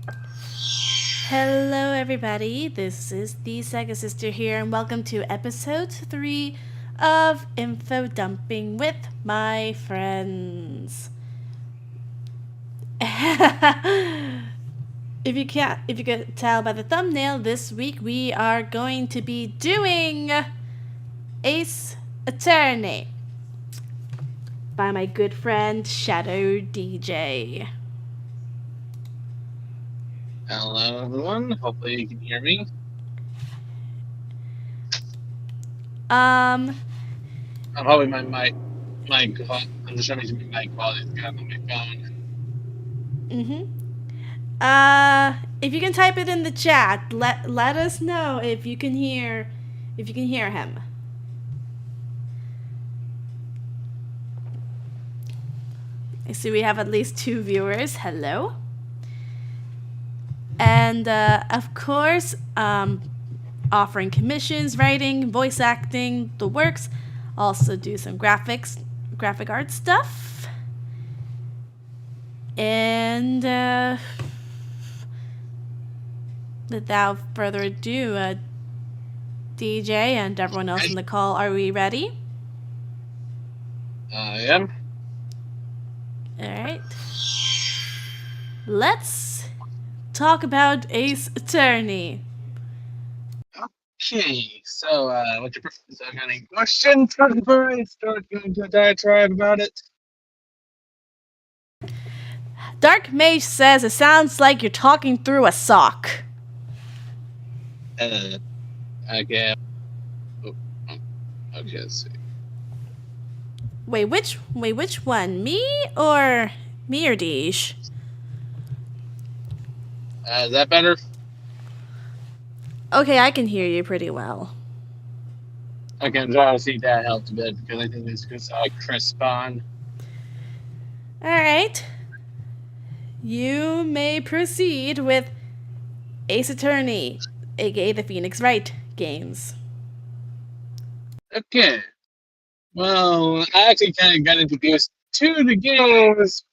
Hello, everybody. This is the Sega Sister here, and welcome to episode 3 of Infodumping with my friends. If you could tell by the thumbnail, this week we are going to be doing Ace Attorney by my good friend ShadowDJ. Hello, everyone. Hopefully you can hear me. Um, I'm hoping my mic. I'm just trying to make my mic quality is good on my phone. If you can type it in the chat, let us know if you can hear him. I see we have at least 2 viewers. Hello. And of course, offering commissions, writing, voice acting, the works. Also do some graphic art stuff. And without further ado, DJ and everyone else on the call, are we ready? I am. Alright. Let's talk about Ace Attorney. Okay, so what's your preference? So, got any questions before I start going to a diatribe about it? Dark Mage says it sounds like you're talking through a sock. Okay. Oh, okay, let's see. Wait, which one? Me or Deesh? Is that better? Okay, I can hear you pretty well. Okay, I'm trying to see if that helped a bit because I think this is crisp on. Alright. You may proceed with Ace Attorney, aka the Phoenix Wright games. Okay. Well, I actually kind of got introduced to the games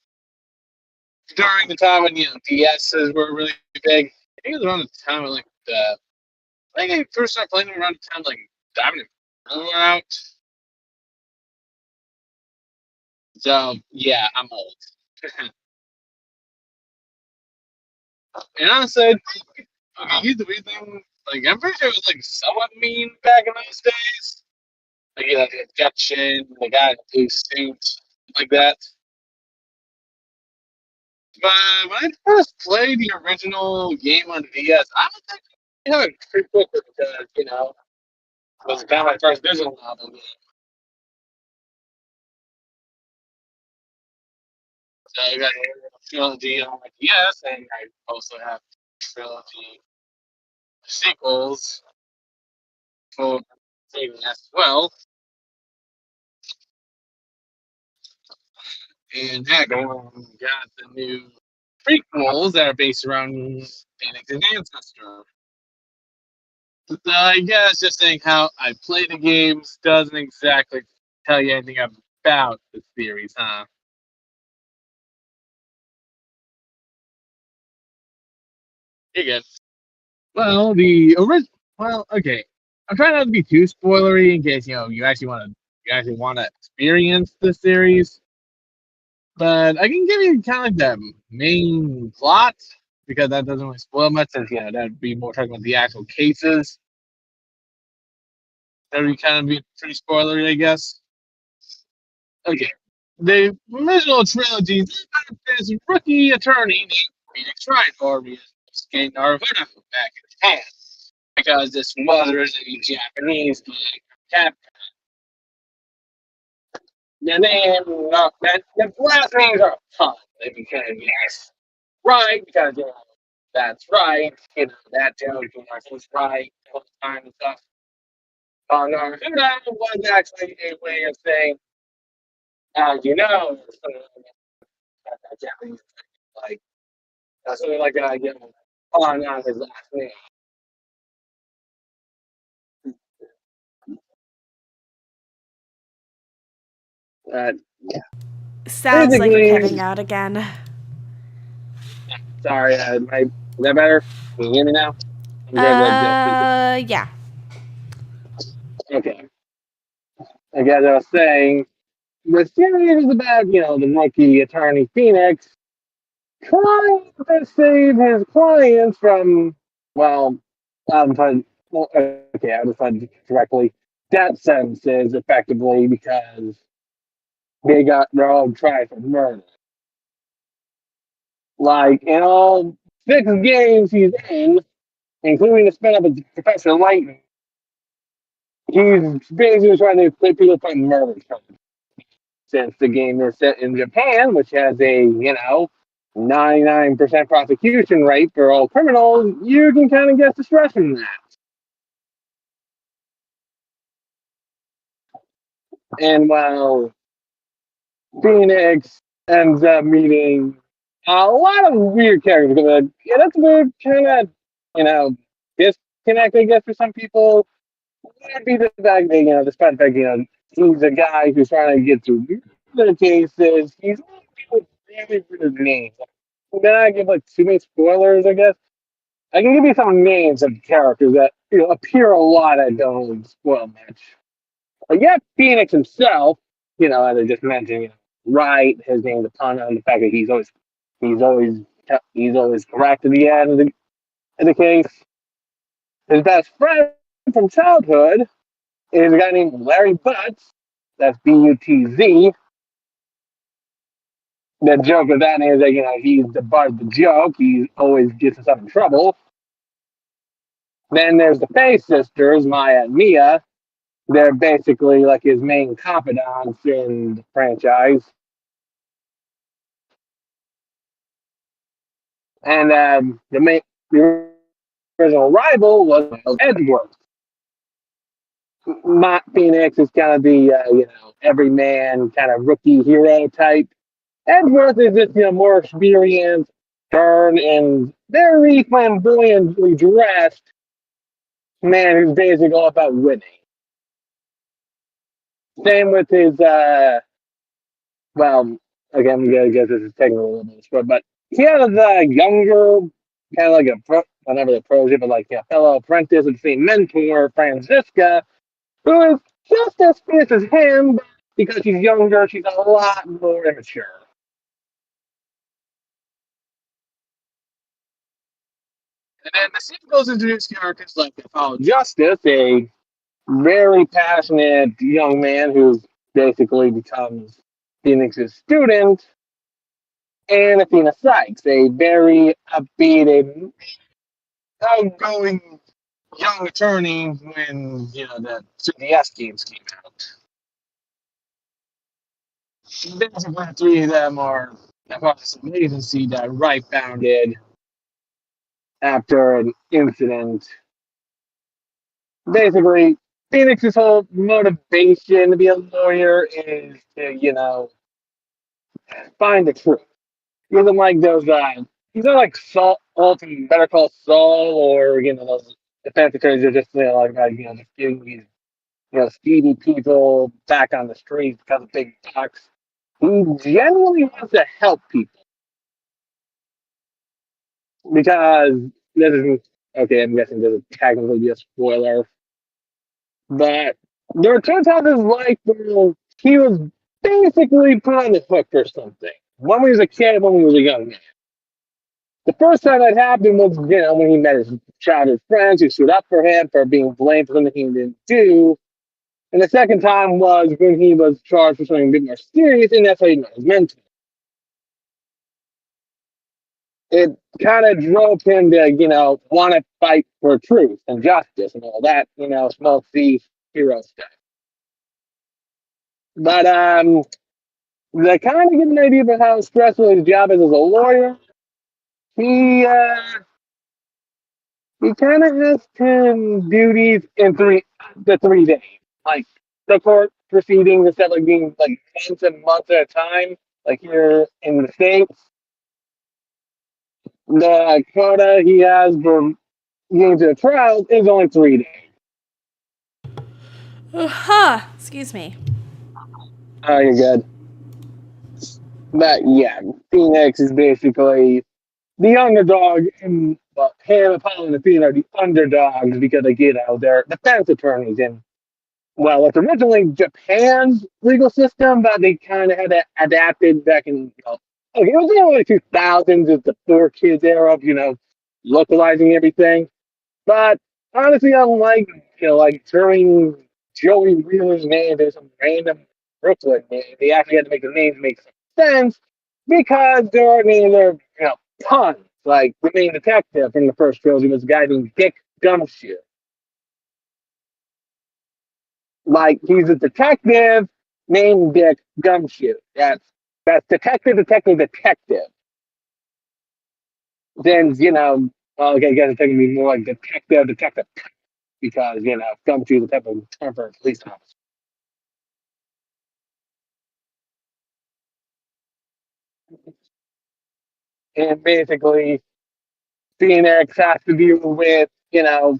during the time when DSs were really big. I think it was around the time when I think I first started playing them around the time Diamond and Pearl were out. So yeah, I'm old. And honestly, here's the weird thing. I'm pretty sure it was somewhat mean back in those days. The injection, the guy in the blue suit, like that. But when I first played the original game on the DS, I was actually having pretty quick because it was kind of my first visual novel game. So I got a trilogy on my DS, and I also have trilogy sequels for Sega as well. And heck, I got the new prequels that are based around Phoenix's ancestor. So I guess just saying how I play the games doesn't exactly tell you anything about the series, huh? You good. Well, the original. Well, okay. I'm trying not to be too spoilery in case you actually want to experience the series. But I can give you kind of the main plot because that doesn't really spoil much. Since that'd be more talking about the actual cases. That'd be kind of be pretty spoilery, I guess. Okay. The original trilogy is about this rookie attorney named Phoenix Wright, or Ryusuke Naruhodo back in Japan. Because this was originally Japanese cap. The name, the last names are fun. They became right because that's right. That joke, he's right all the time and stuff. Naruhodo was actually a way of saying, Japanese like something like that. On his last name. Yeah. Sounds like you're Basically, cutting out again. sorry, my Is that better? Can you hear me now? I'm good with Yeah. okay. I guess I was saying the series is about, the rookie attorney Phoenix trying to save his clients from, well, okay, I'll define it correctly, death sentences effectively because they're all tried for murder. Like in all 6 games he's in, including the spin-off of Professor Layton, he's basically trying to put people for murder charges. Since the game is set in Japan, which has a, 99% prosecution rate for all criminals, you can kind of guess the stress from that. And while Phoenix ends up meeting a lot of weird characters, that's weird, kind of, disconnect, I guess, for some people. Would be the fact that, despite the fact, he's a guy who's trying to get through the cases, he's with really weird names. Then I give like too many spoilers, I guess. I can give you some names of characters that appear a lot. I don't really spoil much. But yeah, Phoenix himself, as I just mentioned, right, his name's a pun on the fact that he's always he's always correct at the end of the case. His best friend from childhood is a guy named Larry Butts. That's Butz. The joke of that is that he's the butt of the joke. He always gets himself in trouble. Then there's the Faye sisters, Maya and Mia. They're basically like his main confidants in the franchise. And the original rival was Edgeworth. Mott Phoenix is kind of the everyman kind of rookie hero type. Edgeworth is just more experienced, stern, and very flamboyantly dressed man who's basically all about winning. Same with his well, again, I guess this is taking a little bit of sport, but he has a younger, kind of like whatever the pros is, but like a fellow apprentice with the same mentor, Francisca, who is just as fierce as him, but because she's younger, she's a lot more immature. And then the scene goes into these characters like Apollo Justice, a very passionate young man who basically becomes Phoenix's student, and Athena Sykes, a very upbeat and outgoing young attorney when the 3DS games came out. Basically, the three of them are a part of some agency that Wright founded after an incident. Basically, Phoenix's whole motivation to be a lawyer is to, find the truth. He doesn't like those. He's not like Saul from Better Call Saul, or those defense attorneys are just like just getting these speedy people back on the streets because of big bucks. He genuinely wants to help people because this is okay. I'm guessing this is technically be a spoiler, but there were 2 times in his life where he was basically put on the hook for something. One when he was a kid, one when he was a young man. The first time that happened was, when he met his childhood friends who stood up for him for being blamed for something he didn't do. And the second time was when he was charged for something a bit more serious, and that's how he met his mentor. It kind of drove him to, want to fight for truth and justice and all that, small C hero stuff. But to kind of give an idea of how stressful his job is as a lawyer, he kind of has 10 duties in the 3 days. Like the court proceedings instead of like being like months and months at a time, like here in the States. The quota he has for getting to the trial is only 3 days. Excuse me. Oh, you're good. But yeah, Phoenix is basically the underdog in well, him, Apollo, and Athena are the underdogs because, like, they're defense attorneys. And, well, it's originally Japan's legal system, but they kind of had to adapted back in, okay, it was in the early 2000s. It's the four kids era of, localizing everything. But honestly, unlike, like turning Joey Wheeler's name into some random Brooklyn name, they actually had to make the names make some sense because they're, puns. Like the main detective from the first trilogy was a guy named Dick Gumshoe. Like he's a detective named Dick Gumshoe. That's detective. Then, well, okay, I guess it's taking me more like detective, because, Gumshoe is the type of term for a police officer. And basically, Phoenix has to deal with, kind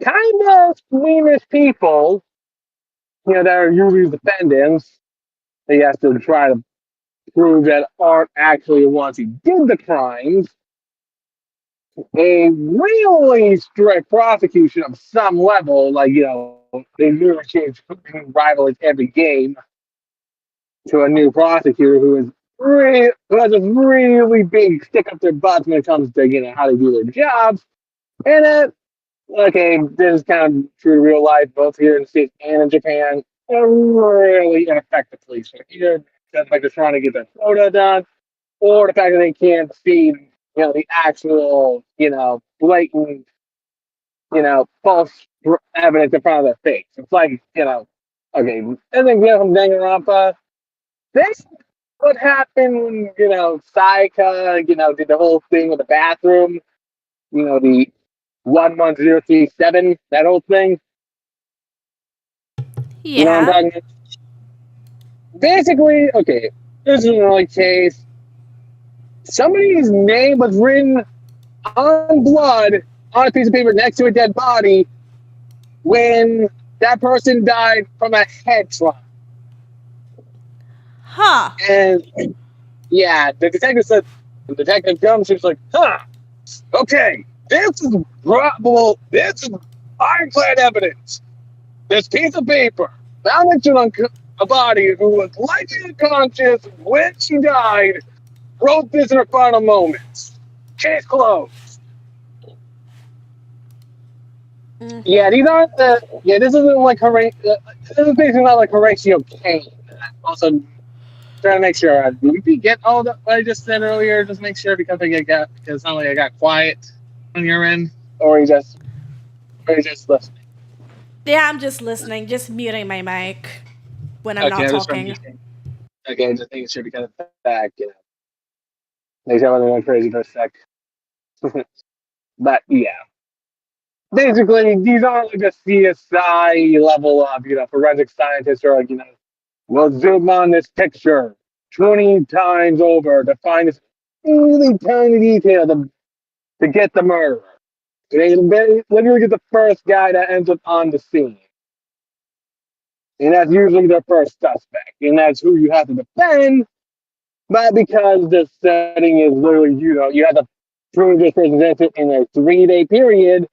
of squeamish people, that are usually defendants. He has to try to prove that aren't actually the ones who did the crimes. A really strict prosecution of some level, like, they literally change rival every game to a new prosecutor who has a really big stick up their butts when it comes to, how they do their jobs. And okay, this is kind of true to real life, both here in the States and in Japan. A really ineffective policeman. Either because, like, they're trying to get their quota done, or the fact that they can't see, the actual, blatant, false evidence in front of their face. It's like, okay, I think from Danganronpa, this what happened when, Saika, did the whole thing with the bathroom, the 11037, that whole thing. You know what I'm Yeah. talking about? Basically, okay, this is an early case. Somebody's name was written on blood on a piece of paper next to a dead body when that person died from a head trauma. Huh. And yeah, the detective said, the detective comes, she's like, okay, this is probable, this is ironclad evidence. This piece of paper found next to a body who was likely unconscious when she died wrote this in her final moments. Case closed. Yeah, Mm-hmm. these aren't this isn't like this is basically not like Horatio Kane. Also, trying to make sure. Did we get all that what I just said earlier? Just make sure because because it's not like I got quiet on your end, or you just listening. Yeah, I'm just listening, just muting my mic when I'm Okay, not I'm just trying talking. to okay, just making sure because of the fact, make sure I wasn't going crazy for a sec. But yeah, basically these aren't like a CSI level of forensic scientists or like we'll zoom on this picture 20 times over to find this really tiny detail to get the murderer. They literally get the first guy that ends up on the scene. And that's usually their first suspect. And that's who you have to defend. But because the setting is literally, you have to prove this person's innocent in a 3-day period,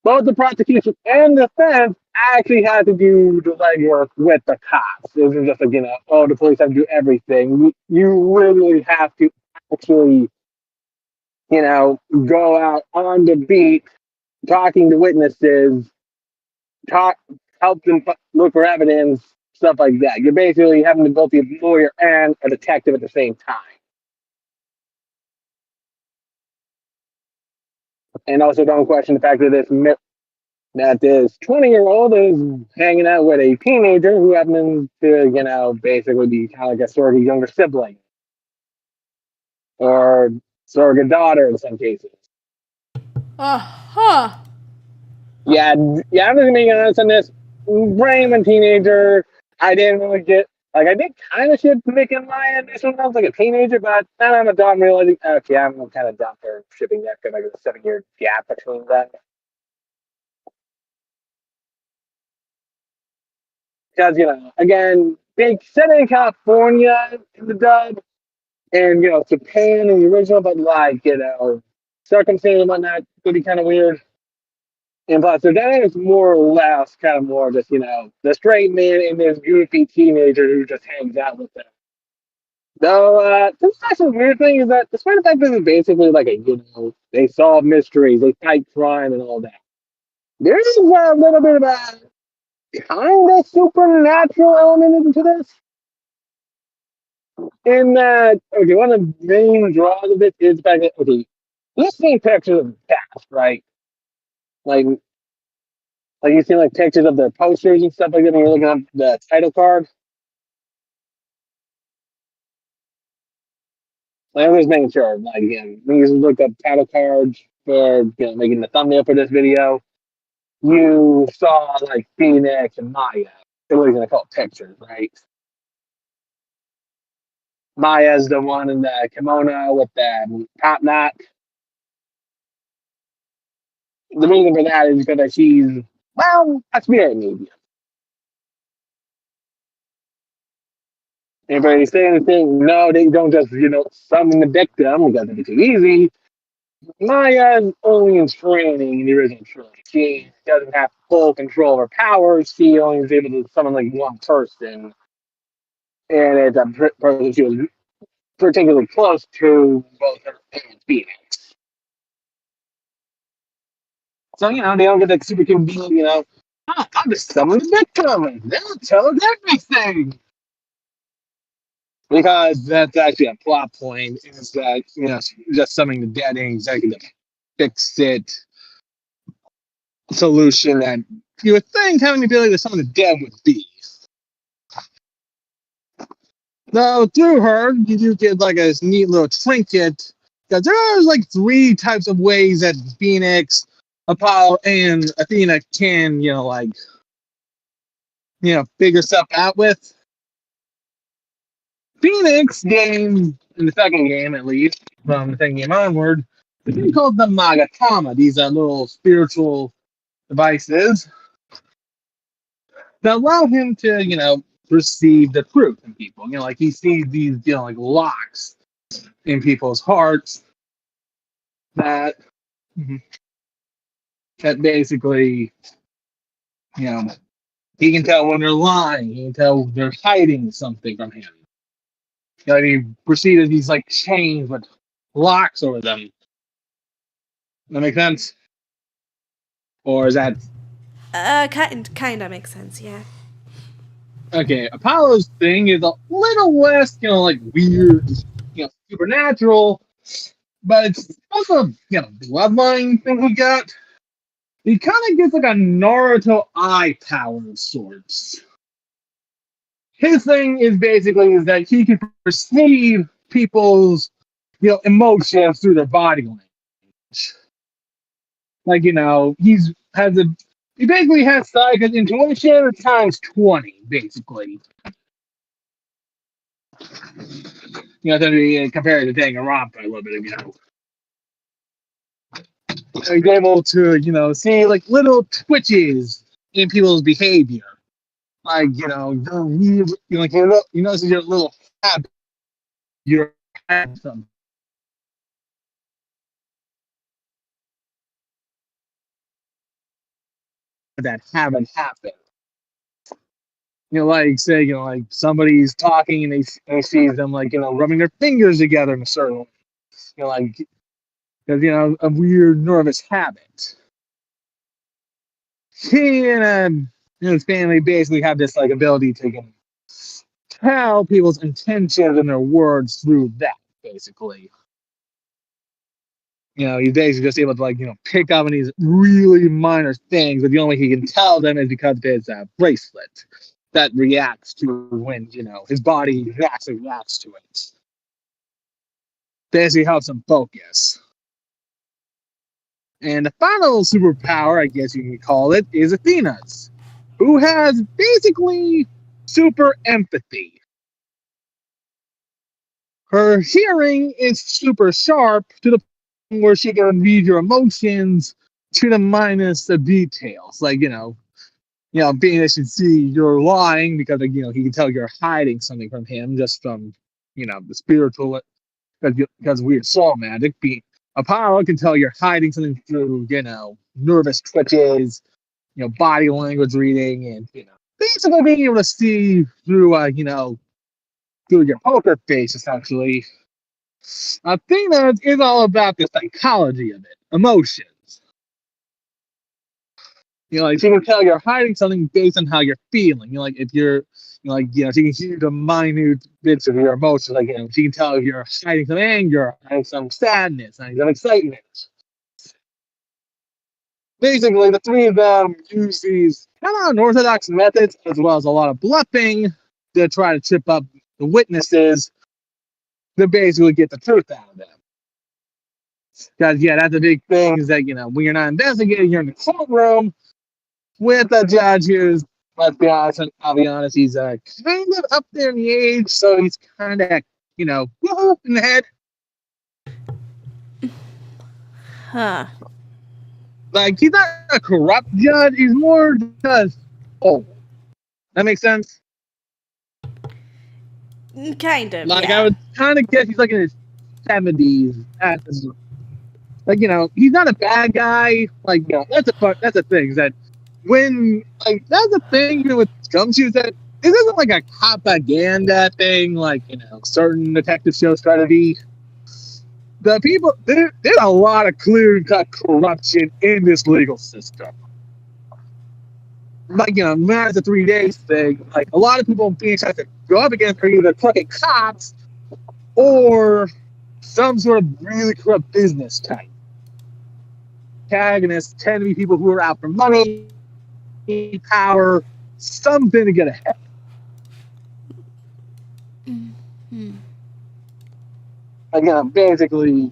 both the prosecution and the defense actually had to do the legwork with the cops. It wasn't just like, oh, the police have to do everything. You literally have to actually, go out on the beat, talking to witnesses, talk, help them look for evidence, stuff like that. You're basically having to both be a lawyer and a detective at the same time. And also don't question the fact that this 20-year-old is hanging out with a teenager who happens to, basically be kind of like a surrogate younger sibling or surrogate daughter in some cases. Uh-huh. Yeah, I'm just being honest on this. Brain teenager, I didn't really get, like, I did kind of shit making my initial when I was like a teenager, but then I'm a dumb realizing, okay, I'm kind of dumb for shipping that because like a 7-year gap between them. Because, again, they set in California in the dub, and, Japan in the original, but like, circumstances and whatnot could be kind of weird. And plus, the dynamic's more or less kind of more just, the straight man and this goofy teenager who just hangs out with them. Though, this actually weird thing is that despite the fact that it's basically like they solve mysteries, they fight crime and all that, there is a little bit of a kind of supernatural element into this. In that, okay, one of the main draws of it is the fact that, okay, you've seen pictures of the past, right? Like, you've seen like pictures of their posters and stuff like that when you're looking at the title card. Like, I'm just making sure, like, again, when you look up title cards for, making the thumbnail for this video, you saw, like, Phoenix and Maya. It was going to call pictures, right? Maya's the one in the kimono with the top knot. The reason for that is because she's, well, a spirit medium. Anybody say anything? No, they don't just, summon the victim because it'd be too easy. Maya is only in training in the original trilogy. She doesn't have full control of her powers. She only is able to summon like one person. And it's a person she was particularly close to, both her and Phoenix. So, they don't get that super convenient, I'll just summon the victim and they'll tell us everything. Because that's actually a plot point, is that, just summoning the dead ain't exactly the fix it solution that you would think having the ability to summon the dead would be. Though through her, you do get like a neat little trinket, because there's like 3 types of ways that Phoenix, Apollo, and Athena can, figure stuff out with. Phoenix game, in the second game at least, from the second game onward, the thing called the Magatama. These are little spiritual devices that allow him to, perceive the truth in people. Like he sees these, like locks in people's hearts that that basically, he can tell when they're lying. He can tell they're hiding something from him. He perceives these like chains with locks over them. That make sense? Or is that kind of makes sense, yeah. okay? Apollo's thing is a little less, like weird, supernatural, but it's also bloodline thing he got. He kind of gets like a Naruto eye power of sorts. His thing is basically is that he can perceive people's, emotions through their body language. Like, he basically has psychic intuition times 20, basically. To be compared to Danganronpa a little bit, he's able to, see like little twitches in people's behavior. Like, like you notice your little habit, your something that haven't happened. Like say, like somebody's talking and they see them like, rubbing their fingers together in a certain way. Like, because, a weird nervous habit. He and his family basically have this like ability to tell people's intentions and their words through that, basically. He's basically just able to like, pick up on these really minor things, but the only way he can tell them is because of his bracelet that reacts to when, his body actually reacts to it. Basically helps him focus. And the final superpower, I guess you can call it, is Athena's, who has basically super empathy. Her hearing is super sharp to the point where she can read your emotions to the minus of details. Like, being that she see you're lying because, he can tell you're hiding something from him just from, the spiritual, because weird soul magic. Apollo can tell you're hiding something through, nervous twitches, body language reading, and basically being able to see through, through your poker face, essentially. I think that is all about the psychology of it, emotions. Like she can tell you're hiding something based on how you're feeling. Like if you're, she can see the minute bits of your emotions. Like, she can tell if you're hiding some anger, hiding some sadness, hiding some excitement. Basically, the three of them use these kind of unorthodox methods, as well as a lot of bluffing, to try to trip up the witnesses to basically get the truth out of them. Because, that's a big thing, is that, when you're not investigating, you're in the courtroom with a judge who's, let's be honest, and I'll be honest, he's kind of up there in the age, so he's kind of, woohoo in the head. Huh. Like, he's not a corrupt judge, he's more just old. That makes sense? Kind of, Like, yeah. I would kind of guess he's like in his 70s. Like, he's not a bad guy. Like, that's a thing, is that when, like, that's the thing, with Gumshoe, that this isn't like a propaganda thing, like, certain detective shows try to be. The people, there's a lot of clear-cut corruption in this legal system. Like, not as a 3 days thing. Like, a lot of people in Phoenix have to go up against are either crooked cops or some sort of really corrupt business type. Antagonists tend to be people who are out for money, power, something to get ahead. Mm-hmm. Again, basically,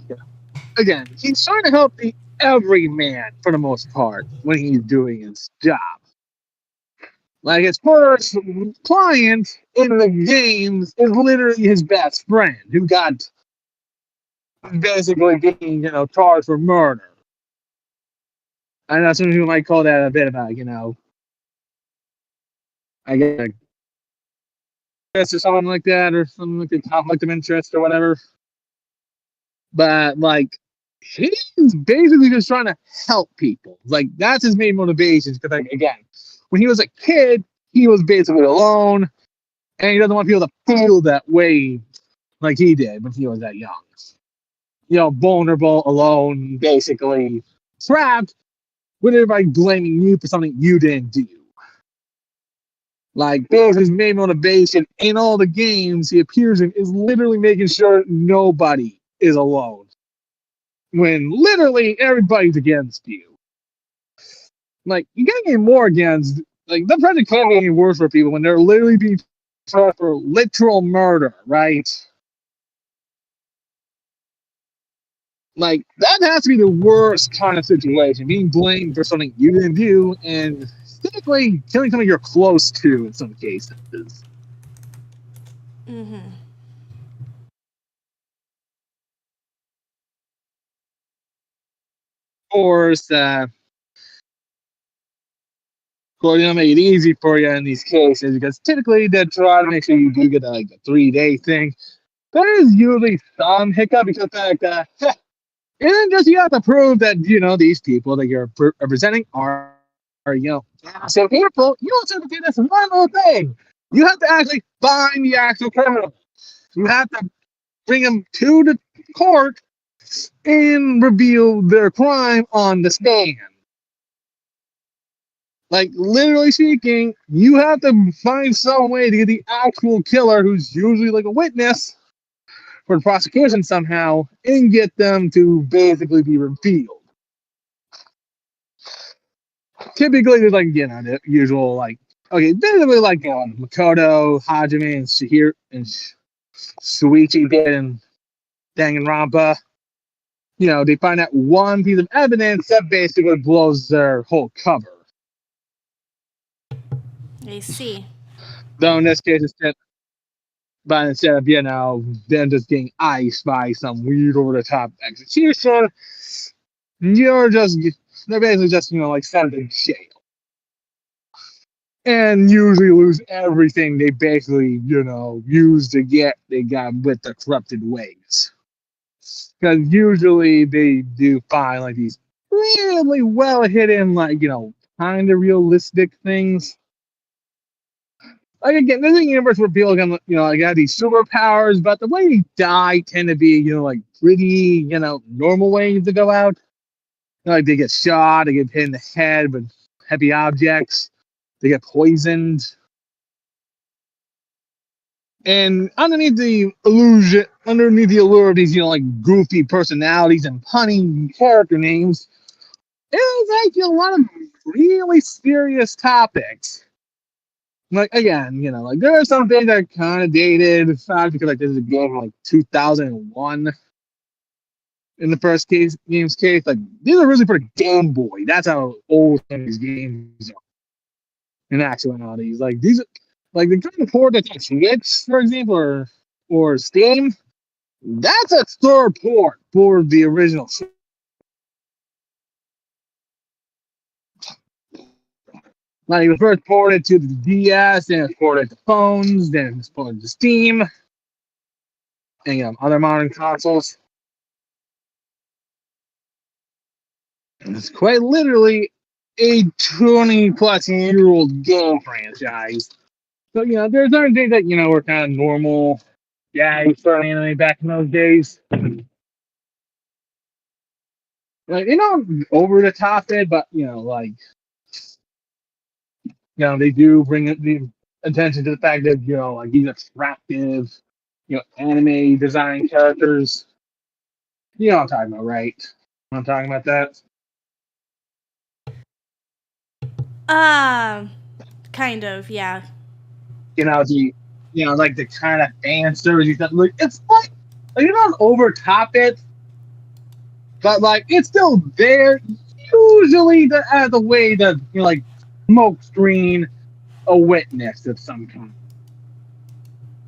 again, he's trying to help the everyman for the most part when he's doing his job. Like, his first client in the games is literally his best friend, who got basically being, charged for murder. I know some people might call that a bit of a, I guess, or something like that, or something like a conflict of interest or whatever. But, like, he's basically just trying to help people. Like, that's his main motivation. Because, like, again, when he was a kid, he was basically alone, and he doesn't want people to feel that way like he did when he was that young. Vulnerable, alone, basically trapped, with everybody blaming you for something you didn't do. Like, his main motivation in all the games he appears in is literally making sure nobody is alone, when literally everybody's against you. Like, you can't get more against, like, the project can't get any worse for people when they're literally being tried for literal murder, right? Like, that has to be the worst kind of situation, being blamed for something you didn't do, and typically killing someone you're close to in some cases. Mm-hmm. Of course, make it easy for you in these cases, because typically they try to make sure you do get a 3-day thing. There is usually some hiccup, because of the fact that it isn't just you have to prove that these people that you're representing are innocent people. You also have to do this one little thing. You have to actually find the actual criminal. You have to bring them to the court and reveal their crime on the stand. Like, literally speaking, you have to find some way to get the actual killer, who's usually like a witness for the prosecution somehow, and get them to basically be revealed. Typically, there's like, the usual, like, okay, basically like Makoto, Hajime, and Shihiro, and Shuichi did, and Danganronpa. They find that one piece of evidence that basically blows their whole cover. I see. Though in this case, instead of, them just getting iced by some weird over-the-top execution, they're basically just, like, sent in jail. And usually lose everything they basically, used to get, they got with the corrupted ways. because usually they do find like these really well hidden, like kind of realistic things. Like again, there's a universe where people can, like have these superpowers, but the way they die tend to be, like pretty, normal ways to go out. Like they get shot, they get hit in the head with heavy objects, they get poisoned. And underneath the allure of these, like goofy personalities and punny character names, there's like a lot of really serious topics. Like again, like there are some things that are kind of dated, because like this is a game from like 2001. In the first game's case, like these are really for Game Boy. That's how old some of these games are. In actuality, like these, like the kind of port that's on Switch, for example, or Steam. That's a store port for the original. Like it was first ported to the DS, then it was ported to phones, then it was ported to Steam, and other modern consoles. And it's quite literally a 20-plus-year-old game franchise. So there's certain things that were kind of normal gags for anime back in those days. Like over the top it, but like they do bring the attention to the fact that like these attractive anime design characters. You know what I'm talking about, right? I'm talking about that. Kind of, yeah. Like the kind of fan service stuff. Like it's like you don't over top it, but like it's still there. Usually the way that like smoke screen a witness of some kind.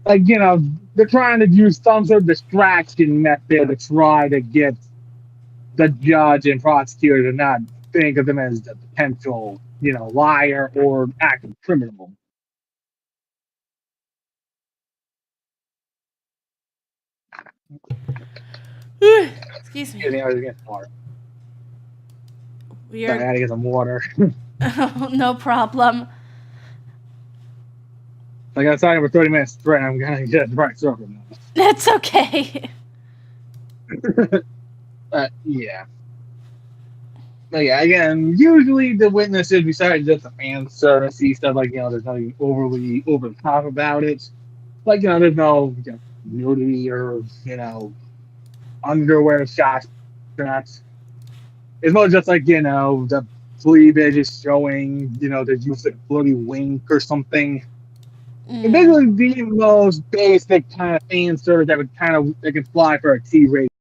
Like they're trying to use some sort of distraction method to try to get the judge and prosecutor to not think of them as the potential liar or active criminal. Excuse me. I was getting water. We're... Sorry, I gotta get some water. No problem. Like I was talking for 30 minutes straight, I'm gonna get the right circle now. That's okay. Yeah. But yeah, again, usually the witnesses, besides just the fan service stuff, like there's nothing overly over the top about it. Like there's no nudity or underwear shots. It's more just like the cleavage is showing, there's use like bloody wink or something. Mm. Basically, the most basic kind of fan service that can fly for a T-rated.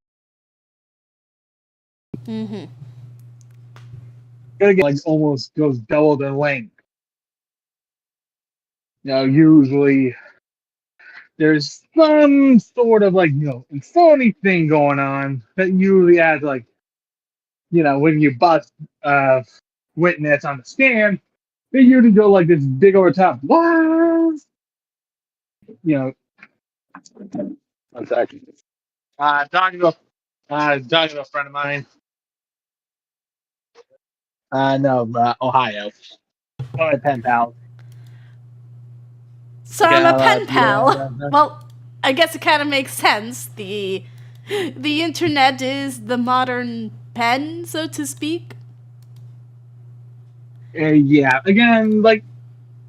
Mm-hmm. Again, like almost goes double the length. Usually there's some sort of like funny thing going on that usually adds like when you bust witness on the stand, they usually go like this big over top. What? One second. Talking to a friend of mine. No, Ohio. One of my pen pals. So I'm a pen pal. Well, I guess it kind of makes sense. The internet is the modern pen, so to speak. Yeah. Again, like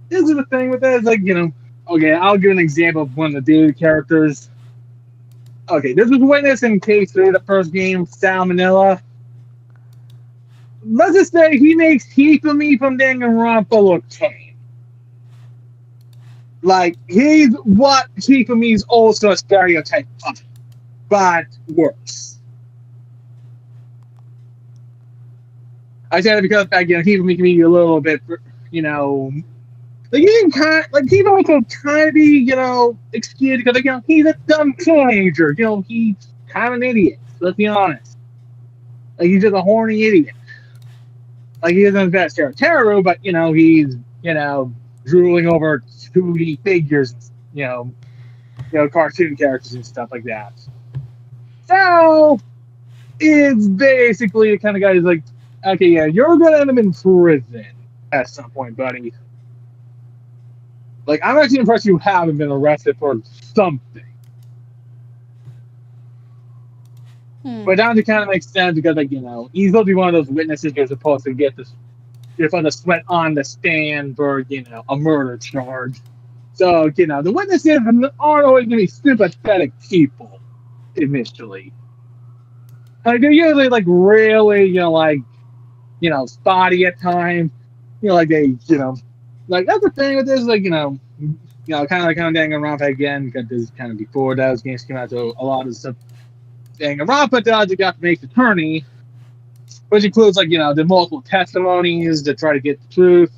this is the thing with that. Is like okay, I'll give an example of one of the daily characters. Okay, this was witness in case 3 of the first game, Salmonella. Let's just say he makes Hifumi from Danganronpa look tame. Like, he's what Hifumi's also a stereotype of, but worse. I said it because Hifumi can be a little bit, like you can kind of, like Hifumi can kind of be, excused because he's a dumb teenager. He's kind of an idiot. Let's be honest. Like he's just a horny idiot. Like he isn't the best Teru, but he's drooling over 2D figures, cartoon characters and stuff like that. Sal is basically the kind of guy who's like, okay, yeah, you're gonna end up in prison at some point, buddy. Like, I'm actually impressed you haven't been arrested for something. But that kind of makes sense because, like, you know, he's supposed to be one of those witnesses you're supposed to get this, you're supposed to sweat on the stand for, you know, a murder charge. So, you know, the witnesses aren't always going to be sympathetic people initially. Like, they're usually, like, really, spotty at times. Like, they, like, that's the thing with this, like, kind of dang around again, because this is kind of before those games came out, so a lot of stuff dang around, but you got to make the attorney, which includes, like, the multiple testimonies to try to get the truth.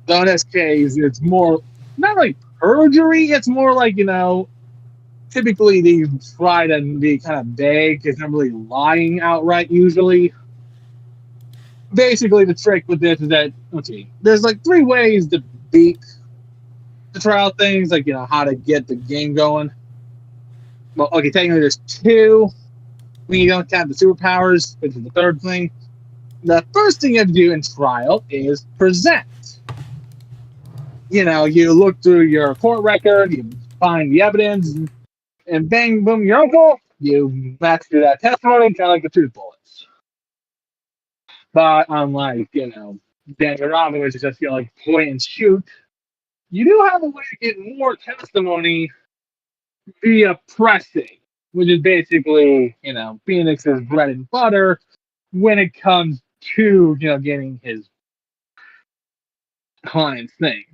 So in this case, it's more, not like perjury, it's more like, typically they try to be kind of vague, it's not really lying outright usually. Basically, the trick with this is that, okay, there's like 3 ways to beat the trial things, like, how to get the game going. Well, okay, technically there's 2. When you don't have the superpowers, which is the 3rd thing. The first thing you have to do in trial is present. You look through your court record, you find the evidence, and bang, boom, your uncle, you match through that testimony, kind of like the truth bullets. But unlike, Daniel Robin, which is just, like, point and shoot, you do have a way to get more testimony via pressing, which is basically, Phoenix's bread and butter when it comes to, getting his client's thing,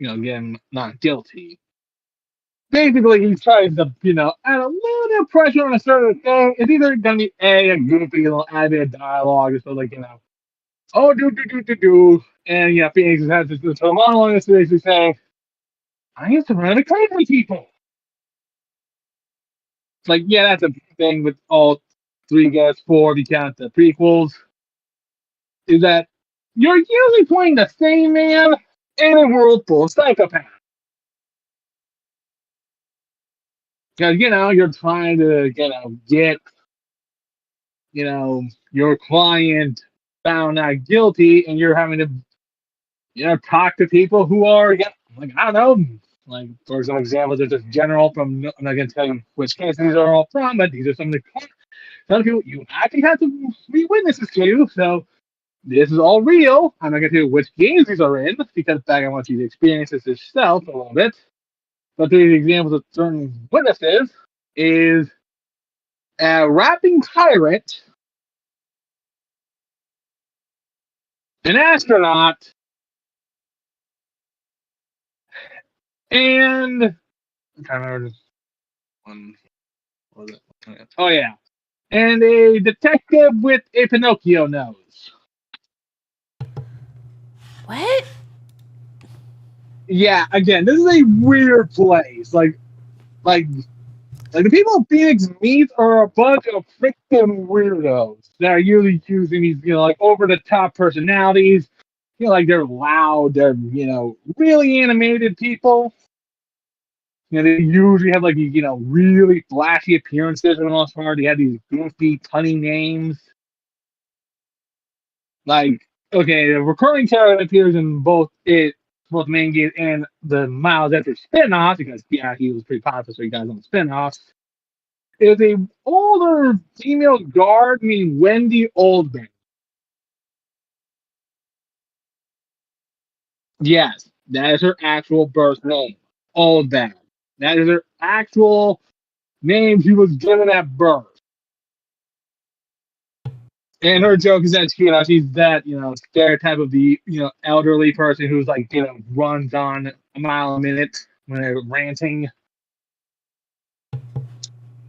get him not guilty. Basically, he tries to, add a little bit of pressure on a certain thing. It's either going to be a goofy little added dialogue, or so, like, oh, do. And, Phoenix has this monologue that's basically saying, I used to run the crazy people. Like, yeah, that's a thing with all 3 guys, 4 if you count the prequels, is that you're usually playing the same man in a world full of psychopaths. Because, you're trying to, get, your client found not guilty, and you're having to, talk to people who are, like, I don't know, like, for example, there's this general from, I'm not going to tell you which case these are all from, but these are some of the people you actually have to be witnesses to, so this is all real. I'm not going to tell you which games these are in, because in fact I want you to experience this yourself a little bit. But these examples of certain witnesses is a rapping pirate, an astronaut, and I'm trying to remember this one. What was it? Oh yeah, and a detective with a Pinocchio nose. What? Yeah, again, this is a weird place. Like the people in Phoenix meet are a bunch of freaking weirdos that are usually choosing these, like, over the top personalities. Like, they're loud, they're, really animated people. They usually have, like, these, really flashy appearances for the most part. They have these goofy, punny names. Like, okay, the recurring character that appears in both main games and the Miles After spin-off, because, yeah, he was pretty popular, so he got on the spin-offs, is a older female guard named Wendy Oldman. Yes, that is her actual birth name, Oldman. That is her actual name she was given at birth. And her joke is that she's that stereotype of the elderly person who's like runs on a mile a minute when they're ranting.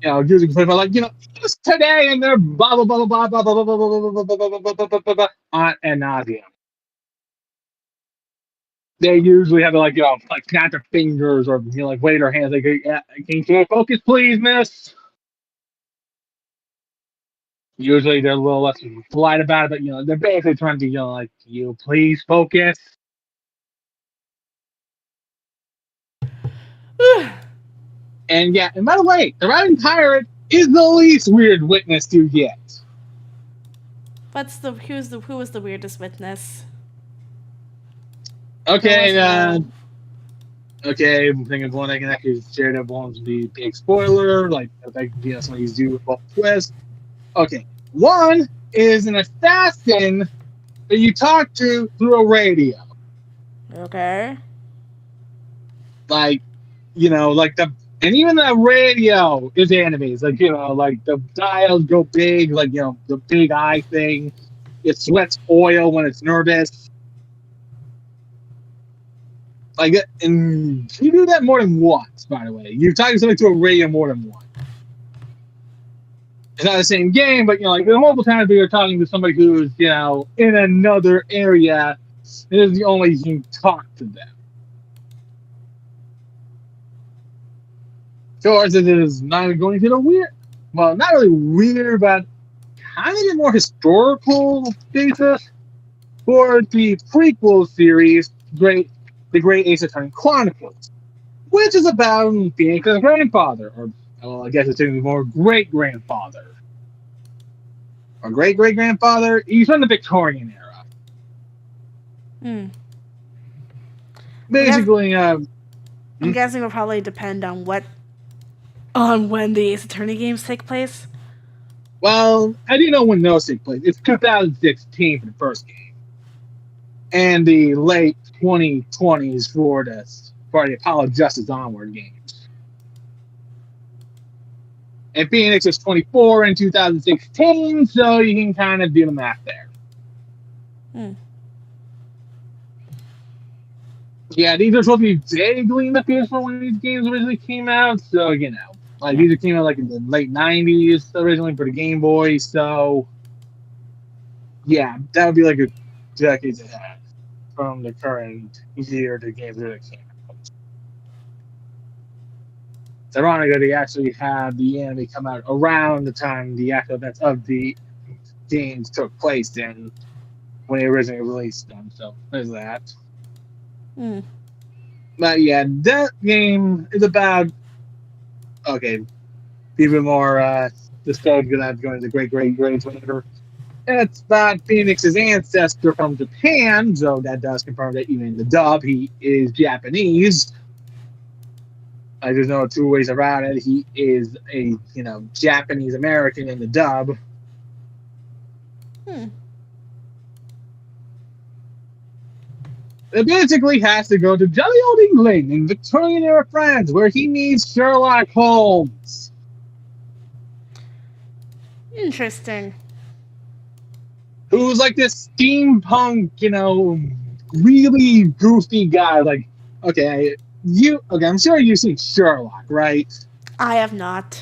Using people like just today and they're blah blah blah blah blah blah blah blah blah blah blah blah blah blah blah ad nauseum. They usually have to like snap their fingers or like wave their hands like, yeah, can you focus please, miss? Usually they're a little less polite about it, but they're basically trying to be like, you please focus. And yeah, and by the way, the riding pirate is the least weird witness to get. Who was the weirdest witness? Okay, No. okay, I'm thinking of one I can actually share that won't be big spoiler, like somebody's due with both twists. Okay, one is an assassin that you talk to through a radio. Okay. Like, like and even the radio is animated. Like, like the dials go big, like, the big eye thing. It sweats oil when it's nervous. Like, and you do that more than once, by the way. You're talking something to a radio more than once. It's not the same game, but, like, there's multiple times where you're talking to somebody who's, in another area. It is the only way you can talk to them. Of course, it is not going to the weird, well, not really weird, but kind of more historical basis for the prequel series, The Great Ace Attorney Chronicles, which is about Phoenix's grandfather, or well, I guess it's technically more great-grandfather. Or great-great-grandfather. He's from the Victorian era. Basically, I'm guessing it will probably depend on when the Ace Attorney games take place. Well, I do know when those take place. It's 2016 for the first game, and the late 2020s for the Apollo Justice Onward games. And Phoenix is 24 in 2016, so you can kind of do the math there. Yeah, these are supposed to be vaguely in the future when these games originally came out, so, like, these came out, like, in the late 90s originally for the Game Boy, so, yeah, that would be, like, a decades ahead from the current year the games really came out. It's ironic that they actually had the anime come out around the time the actual events of the games took place in when they originally released them, so there's that. But yeah, that game is about even more nostalgia than going to great whatever. It's about Phoenix's ancestor from Japan, so that does confirm that even in the dub he is Japanese. There's no two ways around it. He is a Japanese American in the dub. It basically has to go to jolly old England in Victorian era France, where he meets Sherlock Holmes. Interesting. Who's like this steampunk, really goofy guy. Like, I'm sure you've seen Sherlock, right? I have not.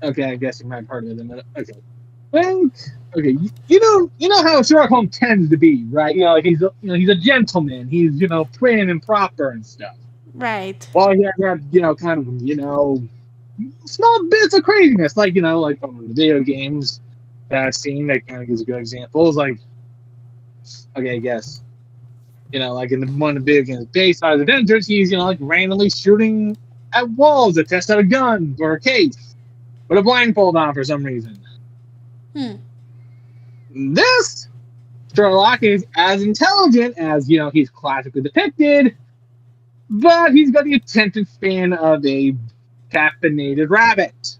Okay, I guess you might have heard of it. Okay. Well, okay, you know how Sherlock Holmes tends to be, right? Like he's a gentleman. He's prim and proper and stuff. Right. Well, he has that kind of small bits of craziness, like like from the video games that I've seen. That kind of gives a good examples. Like, okay, I guess like in one of the video games based on adventures, he's like randomly shooting at walls to test out a gun or a case with a blindfold on for some reason. This Sherlock is as intelligent as he's classically depicted, but he's got the attention span of a caffeinated rabbit.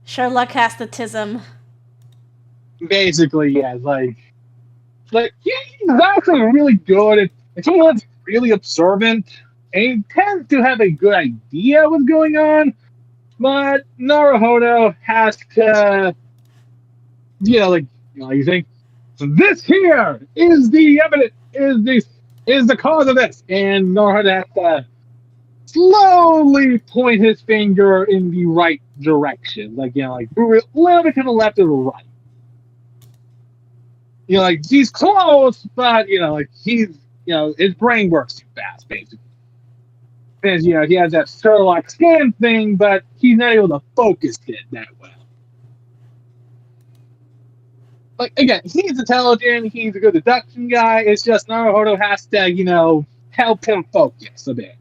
Sherlock has autism. Basically, yeah, like he's actually really good at someone's really observant, and he tends to have a good idea what's going on. But Naruhodo has to, you think, so this here is the evidence, is the cause of this, and Naruhodo has to slowly point his finger in the right direction, like move it a little bit to the left or the right. Like he's close, but he's his brain works too fast, basically. Because, he has that Sherlock scan thing, but he's not able to focus it that well. Like, again, he's intelligent, he's a good deduction guy, it's just Naruhodo has to, help him focus a bit.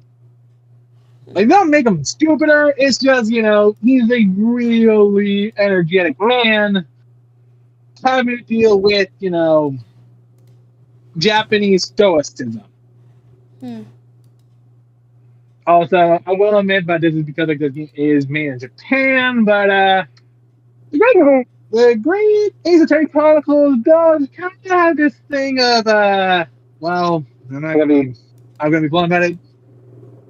Like, don't make him stupider. It's just, he's a really energetic man having to deal with, Japanese stoicism. Hmm. Also, I will admit, but this is because like, the game is made in Japan, but the Great Ace Attorney Chronicles does kind of have this thing of well, I'm gonna be blunt about it.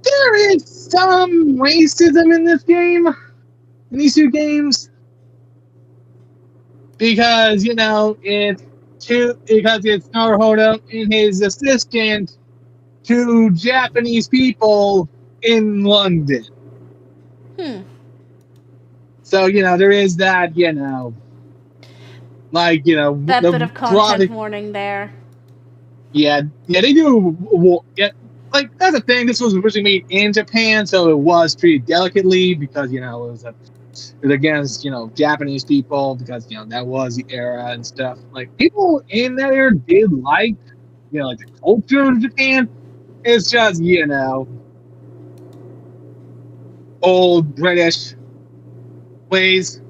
There is some racism in this game, in these two games, because it's Naruhodo and his assistant, two Japanese people in London. Hmm. So there is that That bit the of content product. warning there. Yeah, they do. Yeah, like that's the thing. This was originally made in Japan, so it was treated delicately because it was against Japanese people because that was the era and stuff. Like people in that era did like the culture of Japan. It's just old British ways.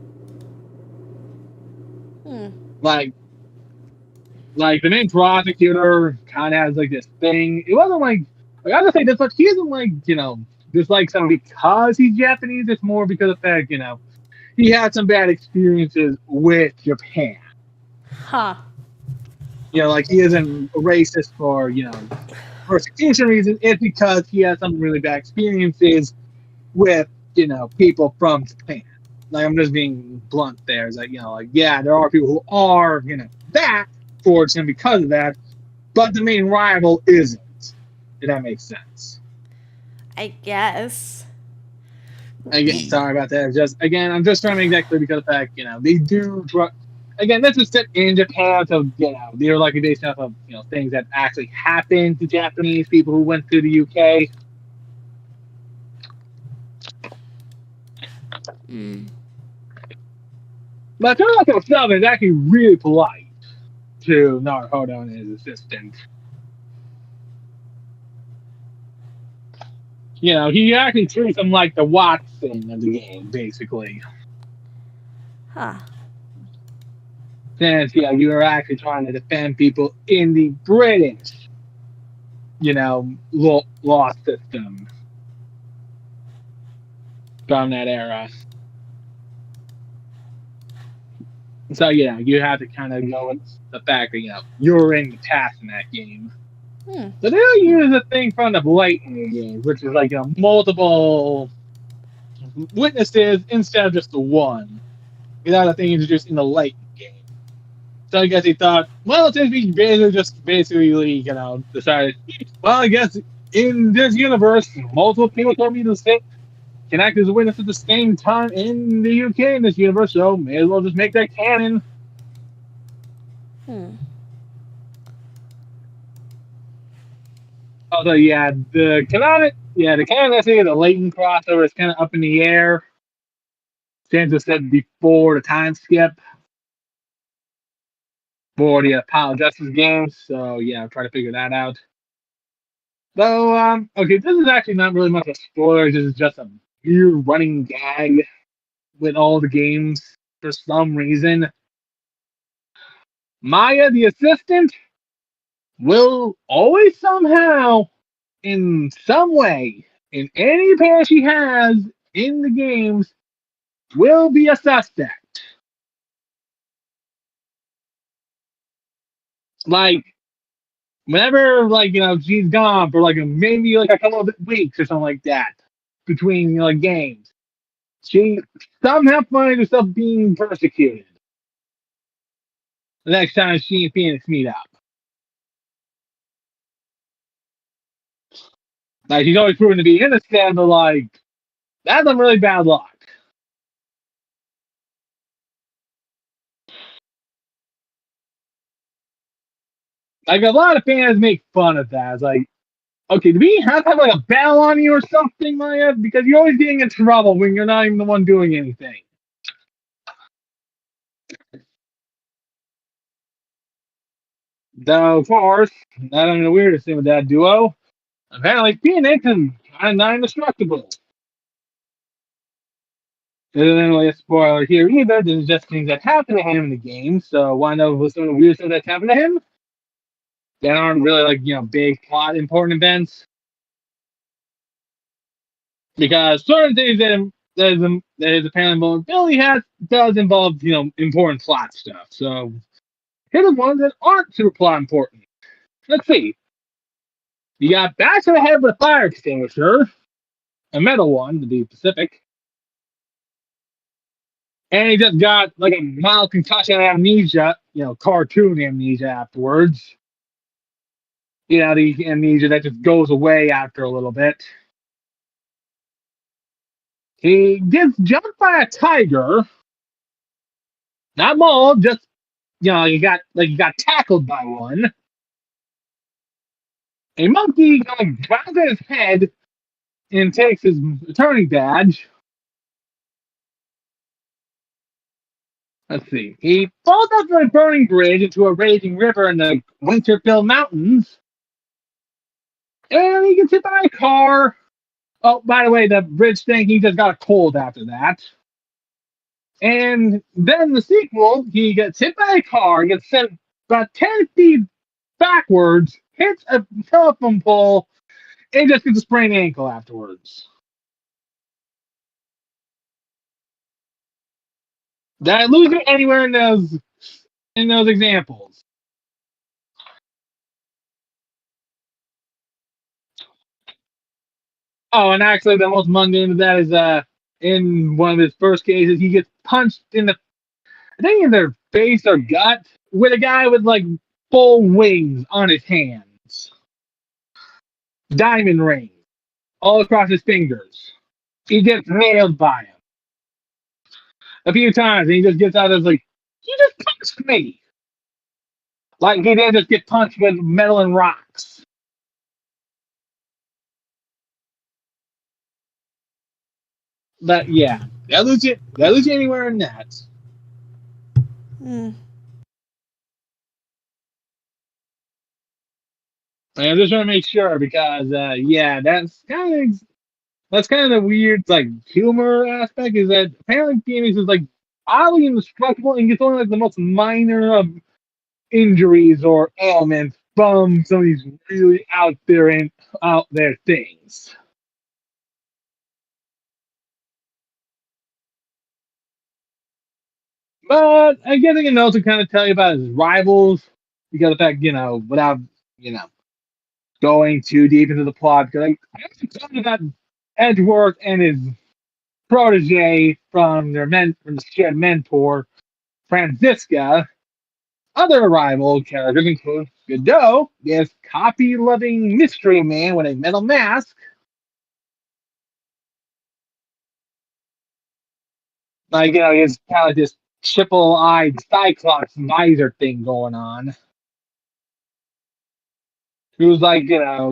Hmm. Like the main prosecutor kind of has like this thing. It wasn't like I gotta say this, but he isn't like dislike something because he's Japanese. It's more because of the fact he had some bad experiences with Japan. Huh. Like he isn't racist for persecution reasons. It's because he had some really bad experiences with people from Japan. Like I'm just being blunt there. It's like like yeah, there are people who are that towards him because of that, but the main rival isn't. If that makes sense. I guess. Again, sorry about that. Just again, I'm just trying to make that clear because of the fact they do. Again, this is set in Japan, so they're likely based off of things that actually happened to Japanese people who went to the UK. Hmm. But Toronto itself is actually really polite to Naruhodo and his assistant. He actually treats him like the Watson of the game, basically. Huh. Since you are actually trying to defend people in the British, law system from that era. So you have to kind of go with the fact that you're in the past in that game. Hmm. So they'll use a thing from the blatant games, which is like multiple witnesses instead of just the one. Without a thing introduced in the late game. So I guess he thought, well, since we basically decided, well, I guess in this universe, multiple people can be the same, can act as a witness at the same time in the UK in this universe, so may as well just make that canon. Hmm. Although, the canonicity of the latent crossover is kind of up in the air. Sansa said before the time skip for the Apollo Justice games, so I'm trying to figure that out. So, okay, this is actually not really much of a spoiler. This is just a weird running gag with all the games for some reason. Maya, the assistant, will always somehow, in some way, in any pair she has in the games, will be a suspect. Like, whenever, she's gone for, maybe, a couple of weeks or something like that between, games, she somehow finds herself being persecuted the next time she and Phoenix meet up. Like, she's always proven to be innocent, but, that's some really bad luck. Like, a lot of fans make fun of that. It's like, okay, do we have to have, a bell on you or something, Maya? Because you're always getting in trouble when you're not even the one doing anything. Though, of course, not only the weirdest thing with that duo, apparently Phoenix is kind of not indestructible. This isn't really a spoiler here either. This is just things that happen to him in the game. So, want to know what some of the weird stuff that's happened to him? That aren't really like big plot important events. Because certain things that is apparently vulnerability has does involve important plot stuff. So here are the ones that aren't super plot important. Let's see. You got bashed in the head with a fire extinguisher, a metal one to be specific, and he just got like a mild concussion amnesia, cartoon amnesia afterwards. The amnesia that just goes away after a little bit. He gets jumped by a tiger, not mauled, just he got tackled by one. A monkey grabs at his head and takes his attorney badge. Let's see. He falls off a burning bridge into a raging river in the winter-filled mountains. And he gets hit by a car. Oh, by the way, the bridge thing, he just got a cold after that. And then the sequel, he gets hit by a car, gets sent about 10 feet backwards, hits a telephone pole, and just gets a sprained ankle afterwards. Did I lose it anywhere in those examples? Oh, and actually, the most mundane of that is in one of his first cases, he gets punched in I think in their face or gut with a guy with like full wings on his hands, diamond rings all across his fingers. He gets nailed by him a few times, and he just gets out of like, "You just punched me!" Like he didn't just get punched with metal and rocks. But yeah, did I lose it? Did I lose you anywhere in that? Mm. I'm just trying to make sure because yeah, that's kind of the weird like humor aspect is that apparently Phoenix is like oddly indestructible and gets only like the most minor of injuries or ailments from some of these really out there things. But I guess I can also kind of tell you about his rivals because of the fact, without, you know, going too deep into the plot, because I actually told you that Edgeworth and his protege from the shared mentor, Franziska. Other rival characters include Godot, this copy-loving mystery man with a metal mask, he's kind of this triple-eyed Cyclops visor thing going on. Who's like,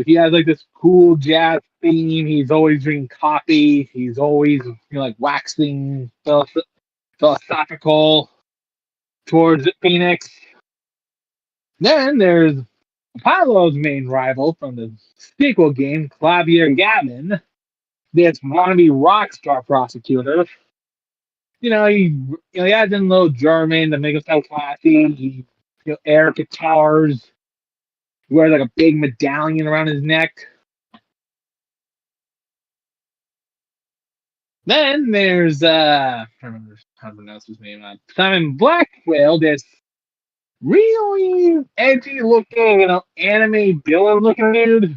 he has like this cool jazz theme. He's always drinking coffee. He's always, like waxing philosophical towards Phoenix. Then there's Apollo's main rival from the sequel game, Clavier Gavin, this wannabe rock star prosecutor. He adds in a little German to make him sound classy. He, air guitars. He wears like a big medallion around his neck. Then there's I don't remember how to pronounce his name. Simon Blackwell, this really edgy looking, anime villain looking dude.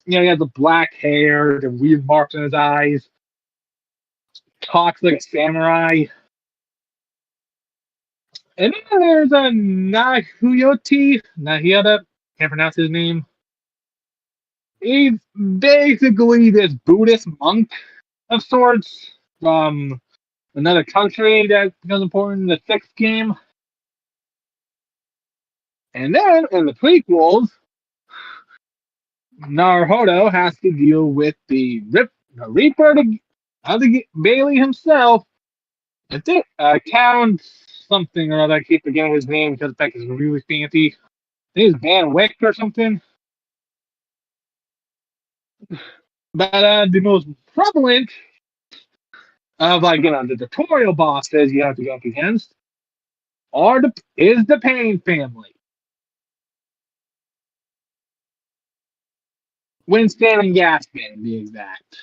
He has the black hair, the weird marks on his eyes, talks like a samurai. And then there's a Nahiota, can't pronounce his name. He's basically this Buddhist monk of sorts from another country that becomes important in the sixth game. And then in the prequels, Naruhodo has to deal with the Reaper of the Bailey himself. I think Count something or other. I keep forgetting his name because the fact is really fancy. I think it's Van Wyck or something. But the most prevalent of the tutorial bosses you have to go up against is the Pain family. Winston and Gaspin, to be exact.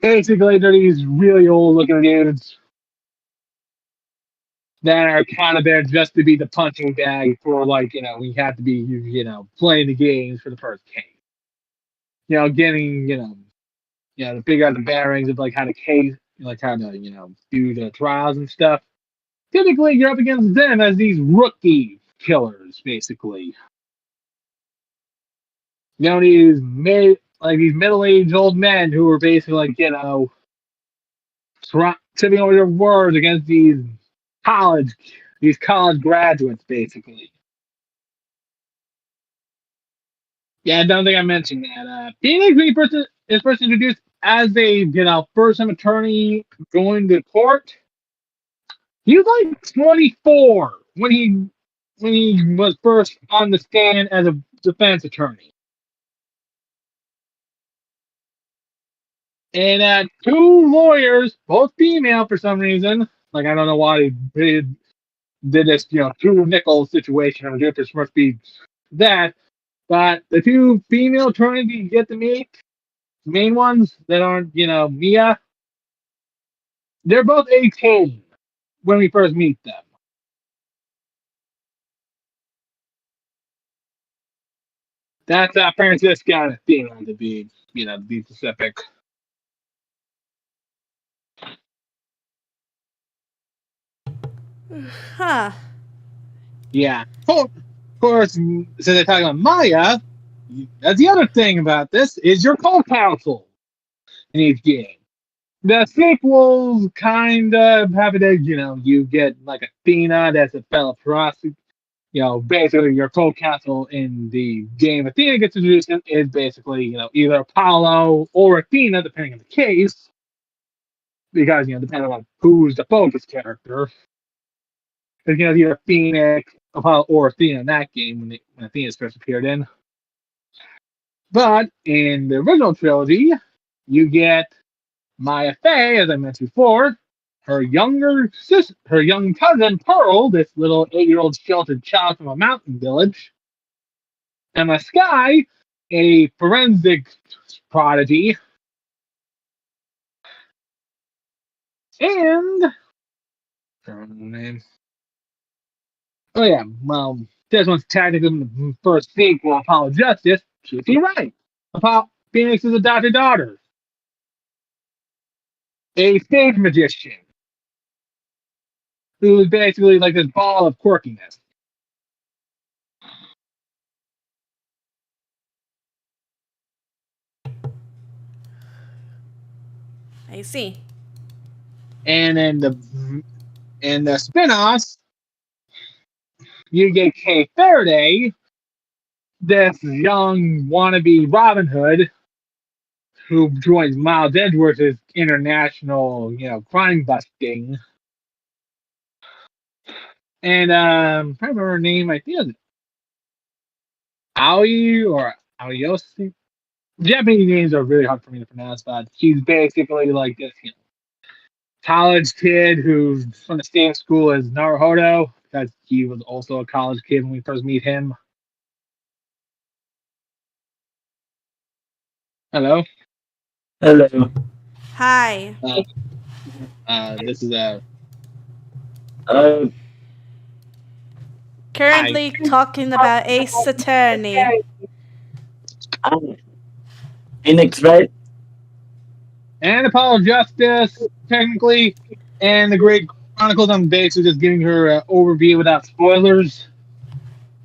Basically, they're these really old-looking dudes that are kind of there just to be the punching bag for, we have to be, playing the games for the first game. Getting, to figure out the bearings of, how to case, how to, do the trials and stuff. Typically, you're up against them as these rookie killers, basically. These middle-aged old men who are basically tipping over their words against college graduates, basically. Yeah, I don't think I mentioned that. Phoenix, when he is first introduced as a first-time attorney going to court, he was like 24 when he was first on the stand as a defense attorney. And two lawyers, both female for some reason, I don't know why they did this, two nickel situation. I'm doing this must be that. But the two female attorneys you get to meet, main ones that aren't, Mia, they're both 18 when we first meet them. That's Francisca and Athena to be, to be specific. Huh. Yeah. Of course, since they're talking about Maya, that's the other thing about this is your co-counsel in each game. The sequels kind of have it as, you get Athena, that's a fellow prosecutor. Basically your co-counsel in the game Athena gets introduced in is basically, either Apollo or Athena, depending on the case. Because, depending on who's the focus character. Because, either Phoenix, Apollo, or Athena in that game when Athena first appeared in. But in the original trilogy, you get Maya Fey, as I mentioned before, her young cousin Pearl, this little 8-year-old sheltered child from a mountain village, Emma Sky, a forensic prodigy, and name. Oh yeah, well, this one's technically the first sequel, Apollo Justice. She's right. Apollo Phoenix is adopted daughter, a stage magician, who is basically like this ball of quirkiness. I see. And in the spin-offs, you get Kay Faraday, this young wannabe Robin Hood, who joins Miles Edgeworth's international, crime busting. And I'm trying to remember her name. I think it was Aoi or Aoyoshi. Japanese names are really hard for me to pronounce, but she's basically like this, college kid who's from the same school as Naruhodo, because he was also a college kid when we first meet him. Hello. Hello. Hi. This is Uh, Currently talking about Ace Attorney. Phoenix, right? and Apollo Justice, technically, and the Great Chronicles. I'm basically just giving her an overview without spoilers.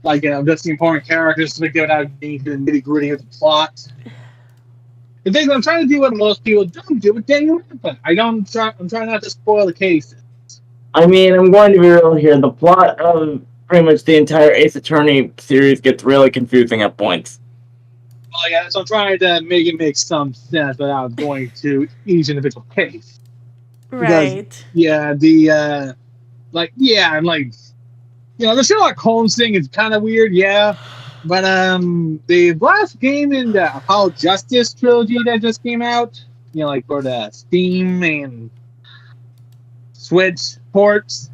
Just the important characters, without being the nitty gritty of the plot. The thing I'm trying to do what most people don't do with Daniel Radcliffe. I'm trying not to spoil the cases. I mean, I'm going to be real here. The plot of pretty much the entire Ace Attorney series gets really confusing at points. Well, yeah, so I'm trying to make it make some sense without going to each individual case. Right. Because, yeah, the the Sherlock Holmes thing is kind of weird, yeah. But the last game in the Apollo Justice trilogy that just came out, like for the Steam and Switch ports.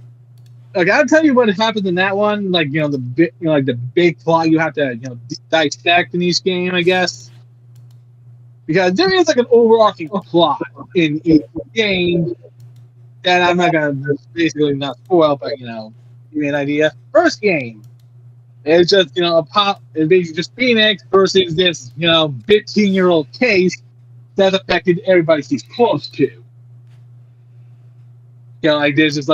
Like I'll tell you what happens in that one. Like the big, like the big plot you have to dissect in each game, I guess, because there is like an overarching plot in each game that I'm not gonna basically not spoil, but give me an idea. First game. It's just, it's basically just Phoenix versus this, 15-year-old case that affected everybody she's close to. Like there's just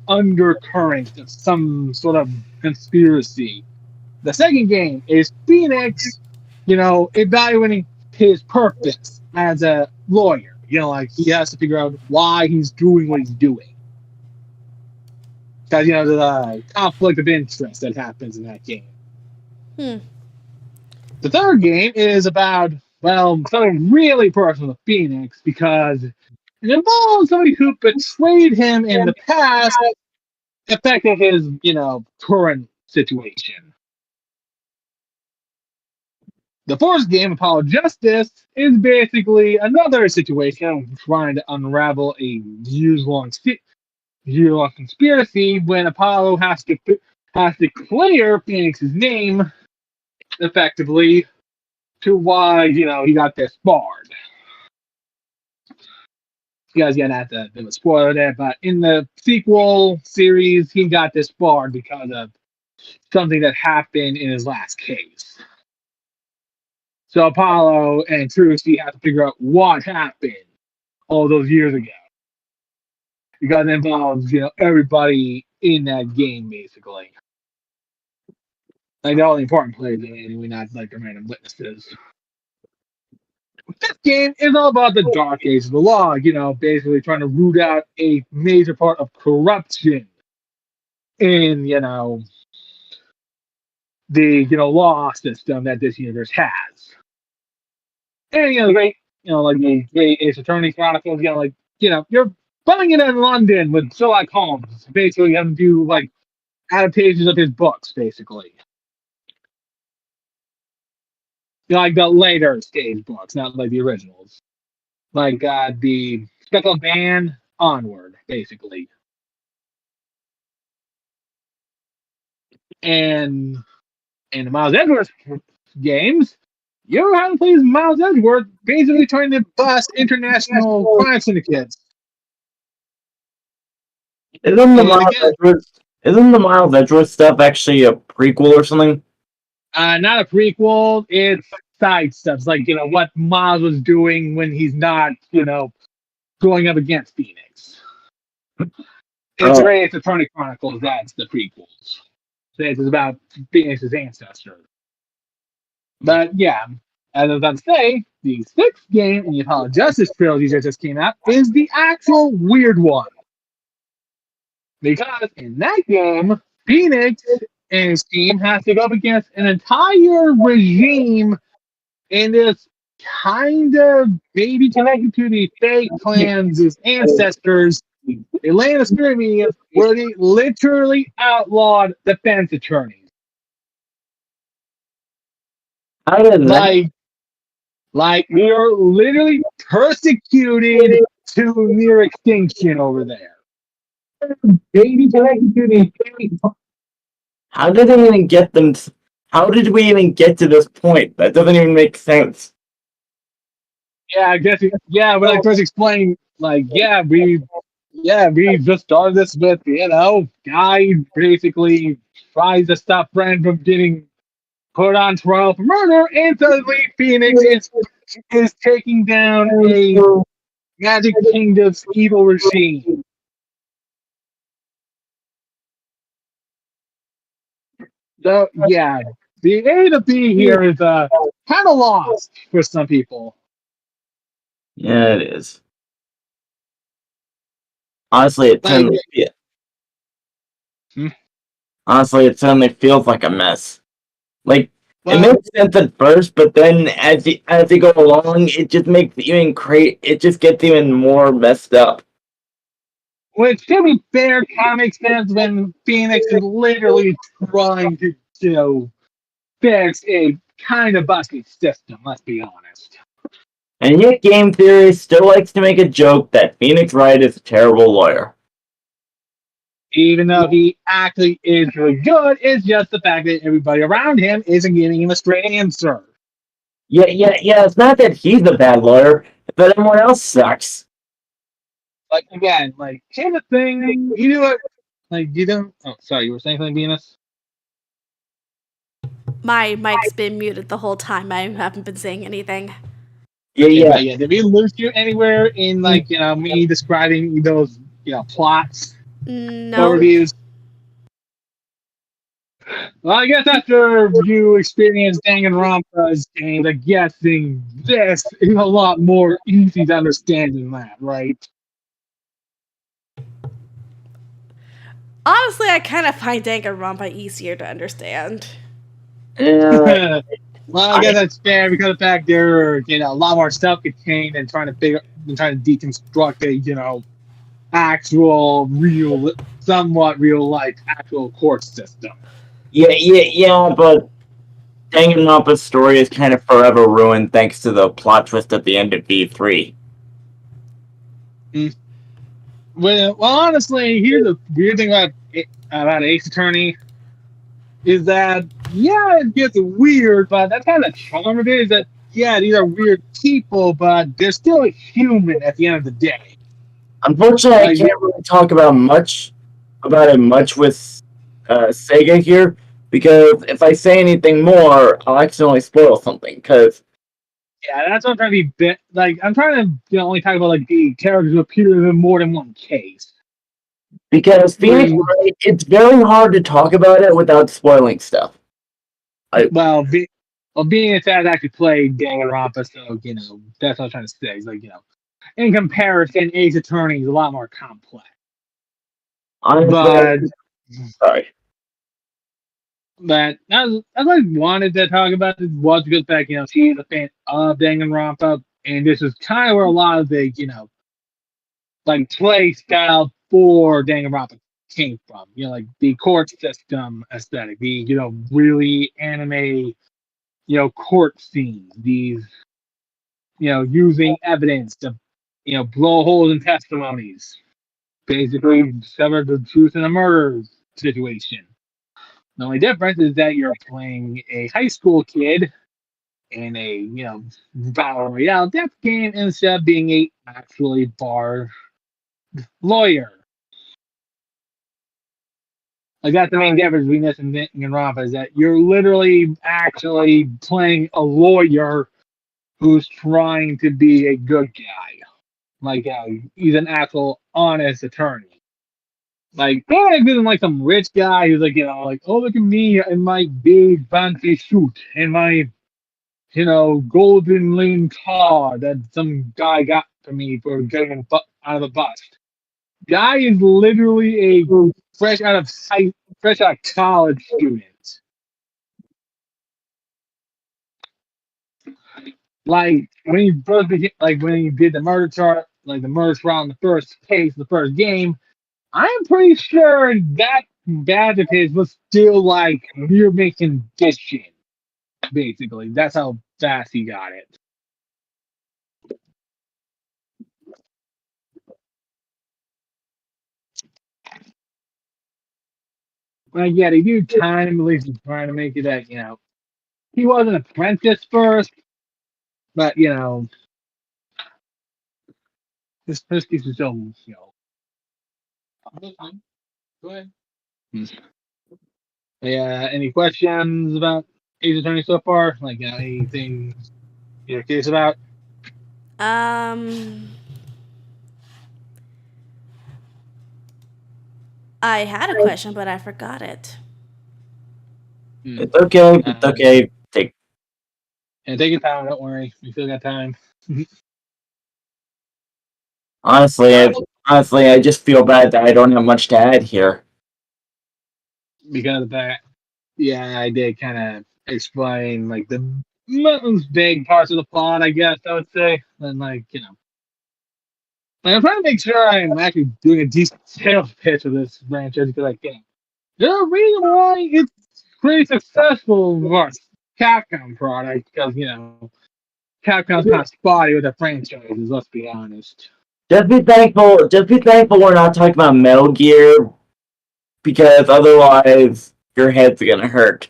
undercurrent of some sort of conspiracy. The second game is Phoenix, evaluating his purpose as a lawyer. Like he has to figure out why he's doing what he's doing. Because, the conflict of interest that happens in that game. The third game is about, something really personal to Phoenix because it involves somebody who betrayed him in the past, affecting his, current situation. The fourth game, Apollo Justice, is basically another situation trying to unravel a years-long conspiracy when Apollo has to clear Phoenix's name effectively to why he got disbarred. You guys gonna have to do a spoiler there, but in the sequel series, he got disbarred because of something that happened in his last case. So Apollo and Trucy have to figure out what happened all those years ago. Because it involves, everybody in that game, basically. Like, all the important players in it, anyway, not like the random witnesses. This game is all about the dark age of the law, basically trying to root out a major part of corruption in, the, law system that this universe has. And, the great, like the great Ace Attorney Chronicles, you're putting it in London with Sherlock Holmes, basically having to do, adaptations of his books, basically. Like the later stage books, not like the originals. Like the Speckled Band onward, basically. And in the Miles Edwards games, you have to play as Miles Edwards, basically trying to bust international crime syndicates. Isn't the Miles Edwards stuff actually a prequel or something? Not a prequel. It's side stuff. It's like, what Miles was doing when he's not, going up against Phoenix. It's Ray Attorney Chronicles. That's the prequels. So it's about Phoenix's ancestor. But yeah, as I was about to say, the sixth game in the Apollo Justice trilogy that just came out is the actual weird one. Because in that game, Phoenix and his team has to go up against an entire regime in this kind of maybe connected to the Fey clans' ancestors, a land of spirit mediums where they literally outlawed defense attorneys. How did that? Like we are literally persecuted to near extinction over there. Baby connected to the Fey. How did they even get them? How did we even get to this point? That doesn't even make sense. Yeah, I guess. When I first explained, we just started this with, guy basically tries to stop friend from getting put on trial for murder, and suddenly Phoenix is taking down a Magic Kingdom's evil regime. So yeah, the A to B here is kind of lost for some people. Yeah, it is. Honestly, it certainly feels like a mess. It makes sense at first, but then as you go along, it just makes it just gets even more messed up. Which, to be fair, kind of makes sense when Phoenix is literally trying to, fix a kind of busty system, let's be honest. And yet game theory still likes to make a joke that Phoenix Wright is a terrible lawyer. Even though he actually is really good, it's just the fact that everybody around him isn't giving him a straight answer. Yeah, it's not that he's a bad lawyer, it's that everyone else sucks. Like, again, like, here's the thing, you do it, like, you don't, oh, sorry, you were saying something, Venus? My mic's been muted the whole time. I haven't been saying anything. Yeah. Did we lose you anywhere in, like, me describing those, plots? No. Overviews? Well, I guess after you experience Danganronpa's games, I'm guessing this is a lot more easy to understand than that, right? Honestly, I kind of find Danganronpa easier to understand. Yeah. Well, I guess that's fair because of the fact there are, a lot more self-contained and trying to deconstruct a, actual, real, somewhat real-life actual court system. Yeah, but Danganronpa's story is kind of forever ruined thanks to the plot twist at the end of V3. Well, honestly, here's the weird thing about Ace Attorney is that, it gets weird, but that's kind of the charm of it, is that, these are weird people, but they're still human at the end of the day. Unfortunately, I can't really talk about it much with Sega here, because if I say anything more, I'll accidentally spoil something, because... Yeah, that's what I'm trying to be, I'm trying to, only talk about, the characters who appear in more than one case. Because Phoenix Wright, it's very hard to talk about it without spoiling stuff. Being a dad actually played Danganronpa, so, that's what I'm trying to say. It's in comparison, Ace Attorney is a lot more complex. Honestly, sorry. But as I wanted to talk about this was because back, she is a fan of Danganronpa, and this is kind of where a lot of the, play style for Danganronpa came from. The court system aesthetic, the, really anime, court scenes, these, using evidence to, blow holes in testimonies, basically discover the truth in a murder situation. The only difference is that you're playing a high school kid in a, battle royale death game instead of being a actually bar lawyer. That's the main difference between this and Danganronpa, is that you're literally actually playing a lawyer who's trying to be a good guy. He's an actual honest attorney. Phoenix isn't some rich guy who's oh, look at me in my big fancy suit and my, golden lane car that some guy got for me for getting out of the bus. Guy is literally a fresh out of college student. When he first when he did the murder chart, the murder trial in the first case, the first game, I'm pretty sure that badge of his was still near making condition. Basically, that's how fast he got it. They do kind of at least trying to make it that he was an apprentice first, but this first case is still Go ahead. Yeah. Any questions about Ace Attorney so far? Anything you're curious about? I had a question, but I forgot it. It's okay. It's okay. Take your time. Don't worry. We still got time. Honestly, I just feel bad that I don't have much to add here. Because of that, I did kind of explain the most big parts of the plot, I guess I would say. And I'm trying to make sure I'm actually doing a decent sales pitch of this franchise because I can. There's a reason why it's pretty successful Capcom product because Capcom's kind of spotty with their franchises. Let's be honest. Just be thankful. Just be thankful we're not talking about Metal Gear, because otherwise your head's gonna hurt.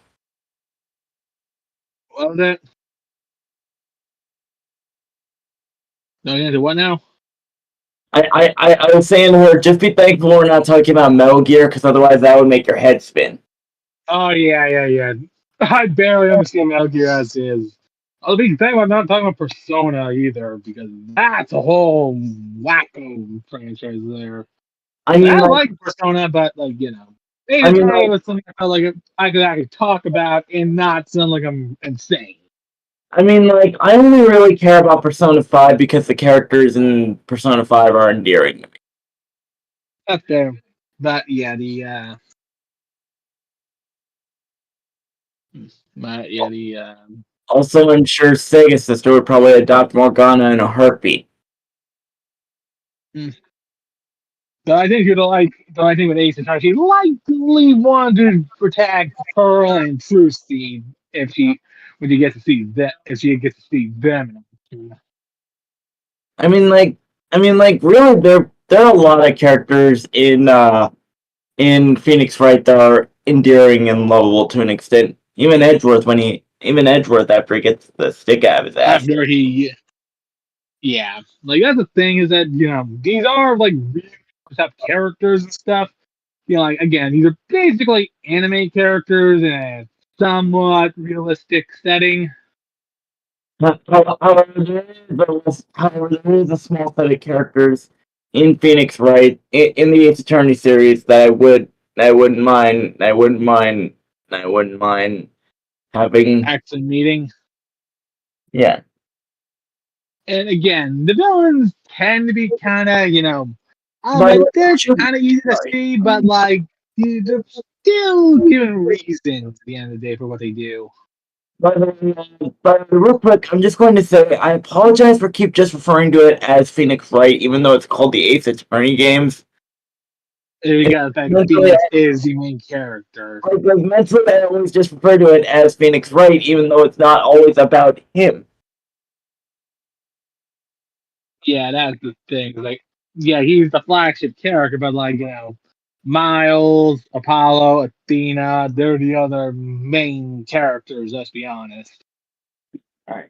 What was it? No, you into what now? I was saying to her, just be thankful we're not talking about Metal Gear, because otherwise that would make your head spin. Oh yeah. I barely understand Metal Gear as is. I'll be thankful I'm not talking about Persona either, because that's a whole wacko franchise there. I mean, I like, like Persona, but Ace I mean, Attorney like, was something I felt like I could actually talk about and not sound like I'm insane. I only really care about Persona 5 because the characters in Persona 5 are endearing to me. Up there, but yeah, the Also, I'm sure Sega Sister would probably adopt Morgana in a heartbeat. But I think with Ace Attorney, she likely wanted to protect Pearl and Truth Seed when she gets to see that if she gets to see them. Really, there are a lot of characters in Phoenix Wright that are endearing and lovable to an extent. Even Edgeworth after he gets the stick out of his ass. After that's the thing is that these are like really tough characters and stuff. Again, these are basically anime characters in a somewhat realistic setting. However, there is a small set of characters in Phoenix Wright in the Ace Attorney series that I wouldn't mind having Actually meeting. Yeah. And again, the villains tend to be kind of, they're kind of easy to see, but they're still given reasons at the end of the day for what they do. By the way, real quick, I'm just going to say I apologize for keep just referring to it as Phoenix Wright, even though it's called the Ace Attorney games. We got the fact that Phoenix is the main character. Mentally, I always just refer to it as Phoenix Wright, even though it's not always about him. Yeah, that's the thing. He's the flagship character, but Miles, Apollo, Athena, they're the other main characters, let's be honest. Alright.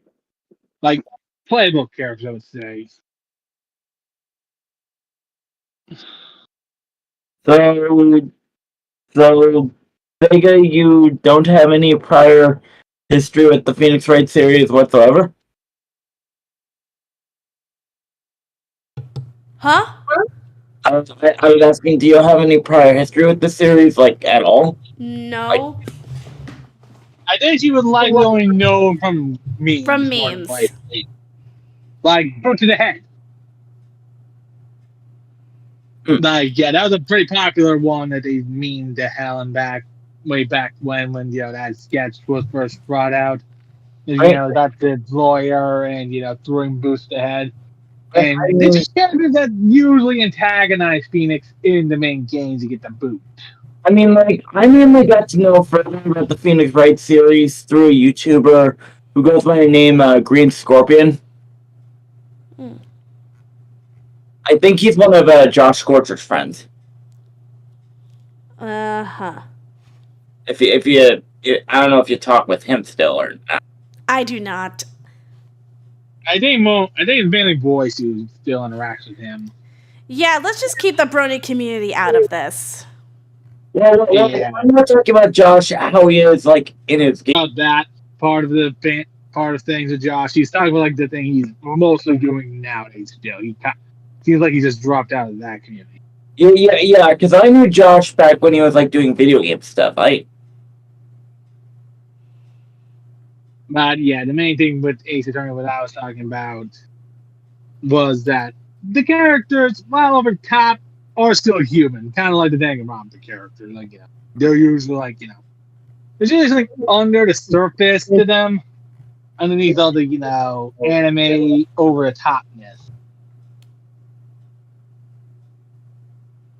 Playable characters, I would say. So, Vega, you don't have any prior history with the Phoenix Wright series whatsoever? Huh? I was asking, do you have any prior history with the series, at all? No. I think she would only know from memes. From memes. Go to the head. That was a pretty popular one that they memed to hell and back, way back when that sketch was first brought out. That's the lawyer and, throwing Boost ahead. And it's just characters that usually antagonize Phoenix in the main games to get the boot. I mainly got to know further about the Phoenix Wright series through a YouTuber who goes by the name Green Scorpion. I think he's one of Josh Scorcher's friends. Uh-huh. If you, I don't know if you talk with him still or not. I do not. I think it's mainly boys who still interacts with him. Yeah, let's just keep the brony community out of this. Well, I'm not talking about Josh, how he is in his game. About that part of things with Josh. He's talking about the thing he's mostly doing nowadays still. He seems like he just dropped out of that community. Yeah, because I knew Josh back when he was doing video game stuff. But yeah, the main thing with Ace Attorney, what I was talking about, was that the characters, while over top, are still human, kind of like the Danganronpa character. They're usually there's usually under the surface to them, underneath all the anime over the topness.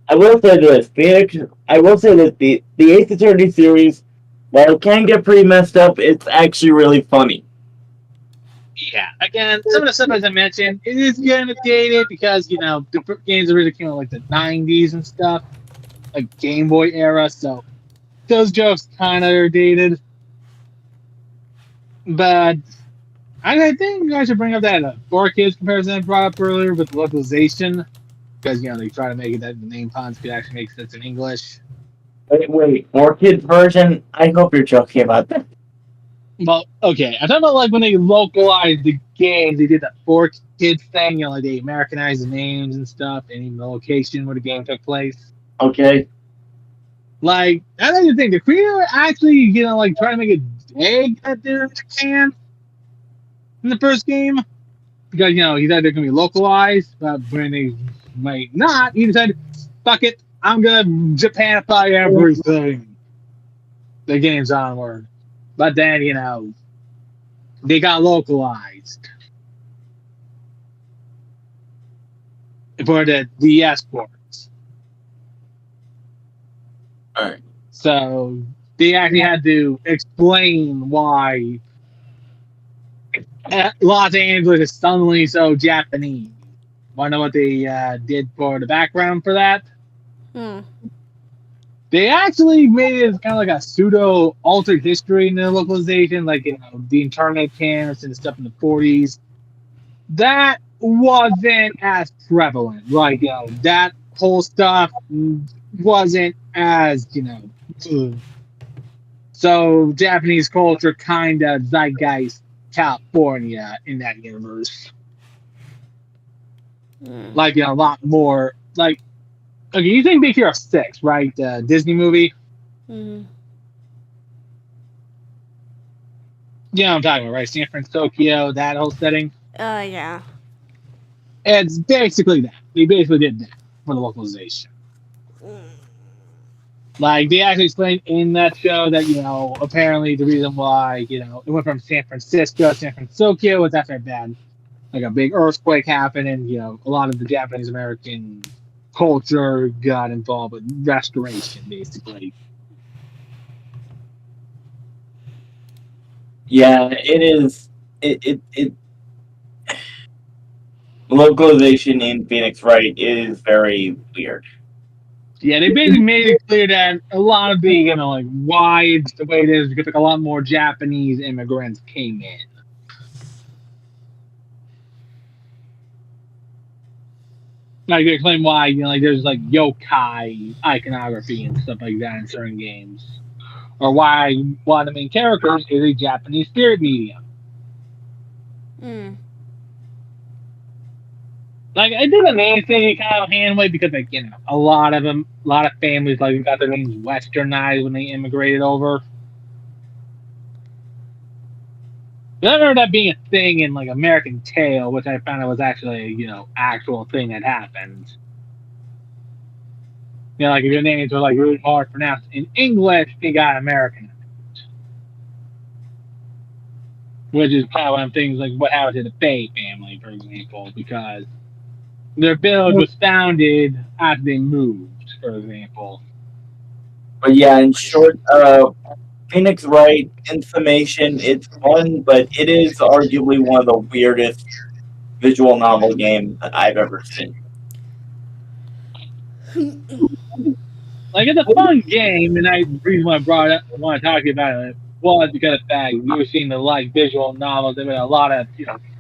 I will say this, the Ace Attorney series while it can get pretty messed up, it's actually really funny. Yeah, again, some of the stuff as I mentioned, it is kind of dated because the games originally came out like the '90s and stuff, like Game Boy era. So those jokes kind of are dated. But I think I should bring up that 4Kids comparison I brought up earlier with localization, because they try to make it that the name puns could actually make sense in English. Wait, 4Kids version? I hope you're joking about that. Well, okay, I'm talking about like when they localized the game, they did that 4Kids thing, like they Americanized the names and stuff, and even the location where the game took place. Okay. Like, I like to think the creator actually, like try to make it dig that they're in Japan in the first game, because he thought they're gonna be localized, but when they might not, he decided, fuck it, I'm gonna Japanify everything. The game's onward, but then they got localized for the DS ports. Alright. So they actually had to explain why Los Angeles is suddenly so Japanese. Want to know what they did for the background for that? They actually made it kind of like a pseudo altered history in the localization, like the internet canvas and stuff in the '40s. That wasn't as prevalent. Like that whole stuff wasn't as So Japanese culture kind of zeitgeist California in that universe. Like a lot more like. Okay, you think Big Hero 6, right? The Disney movie. Mm. Yeah, I'm talking about, right? San Francisco, that whole setting. Yeah. It's basically that. They basically did that for the localization. Like, they actually explained in that show that, apparently the reason why, it went from San Francisco to San Francisco was after like a big earthquake happened, and, a lot of the Japanese American culture got involved with restoration, basically. Yeah, it is. It localization in Phoenix Wright is very weird. Yeah, they basically made it clear that a lot of the, like why it's the way it is because like a lot more Japanese immigrants came in. Like they explain why, like there's like yokai iconography and stuff like that in certain games, or why one of the main characters is a Japanese spirit medium. Like I did the name thing kind of handway because like a lot of families like got their names westernized when they immigrated over. I remember that being a thing in like American Tail, which I found out was actually actual thing that happened. Like if your names were like really hard to pronounce in English, they got Americanized. Which is kind of one of things like what happened to the Fay family, for example, because their village was founded after they moved, for example. But yeah, in short, Phoenix Wright Information, it's fun, but it is arguably one of the weirdest visual novel games that I've ever seen. Like it's a fun game, and the reason why I want to talk to you about it was because of the fact we were seeing the visual novels. There was a lot of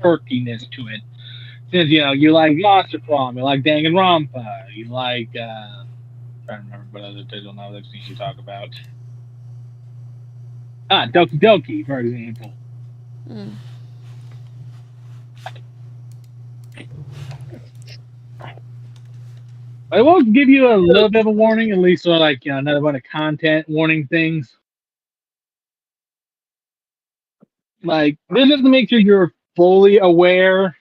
quirkiness to it. Since you like Monster Farm, you like Danganronpa, you like I'm trying to remember what other visual novels I've seen you talk about. Doki Doki, for example. I will give you a little bit of a warning, at least for like another one of content warning things. Like this is to make sure you're fully aware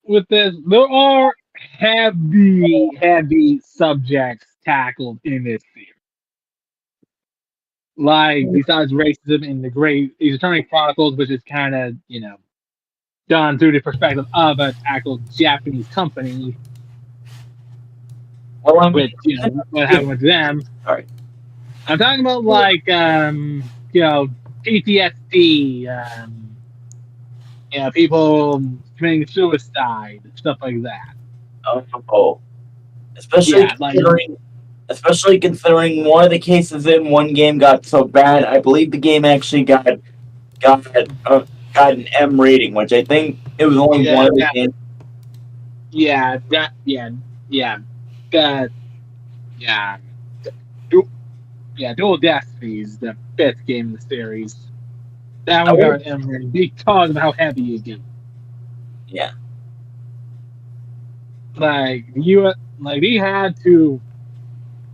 with this. There are heavy subjects tackled in this series. Like besides racism in the Great Eternity Chronicles, which is kind of done through the perspective of an actual Japanese company. Well, with what happened with them. Sorry. I'm talking about like PTSD, people committing suicide, stuff like that. Oh, especially Yeah, like considering, especially considering one of the cases in one game got so bad. I believe the game actually got got an M rating, which I think it was only yeah, one of the that, games. yeah, that, yeah, that, yeah, du- Dual Destinies, the fifth game in the series. That I one got would, an M rating because of how heavy it gets. yeah, Like we had to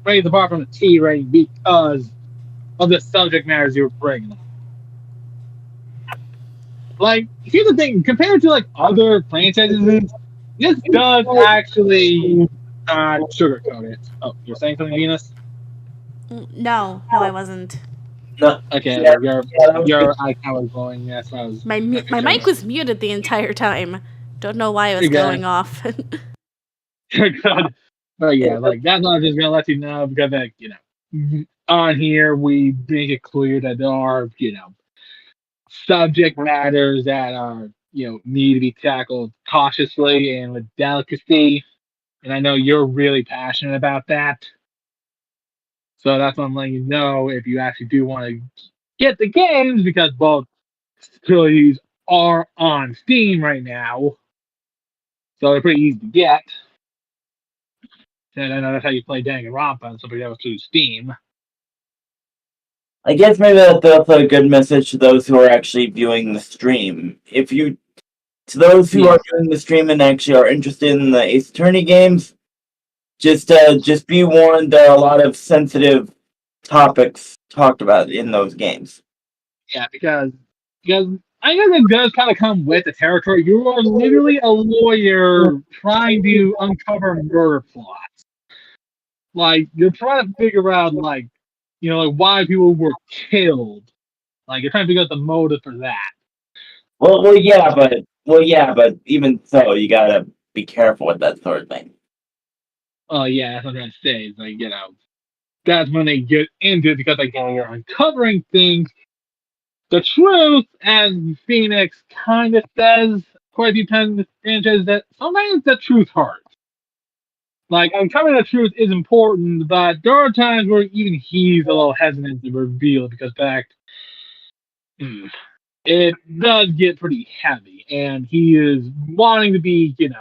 raise the bar from the T rating because of the subject matters you were bringing. Like, here's the thing: compared to like other franchises, this does actually sugarcoat it. Oh, you're saying something, Venus? No, no, I wasn't. no, Okay, yeah, your yeah, that was your icon was glowing. That's what I was making My sure. mic was muted the entire time. Don't know why it was Okay. going off. God. But yeah, like that's not just gonna let you know because like, on here we make it clear that there are, subject matters that are, need to be tackled cautiously and with delicacy. And I know you're really passionate about that. So that's what I'm letting you know if you actually do want to get the games because both facilities are on Steam right now. So they're pretty easy to get. And I know that's how you play Danganronpa and stuff like that was through Steam. I guess maybe that's also a good message to those who are actually viewing the stream. If you, to those who Yeah. are viewing the stream and actually are interested in the Ace Attorney games, just be warned there are a lot of sensitive topics talked about in those games. Yeah, because I guess it does kind of come with the territory. You are literally a lawyer trying to uncover murder plots. Like you're trying to figure out like why people were killed. Like you're trying to figure out the motive for that. Yeah, but even so, you gotta be careful with that sort of thing. Oh yeah, that's what I'm trying to say. It's like, that's when they get into it because like you're uncovering things. The truth, as Phoenix kind of says quite a few times in the franchise, that sometimes the truth hurts. Like uncovering the truth is important, but there are times where even he's a little hesitant to reveal it because fact, it does get pretty heavy, and he is wanting to be, again,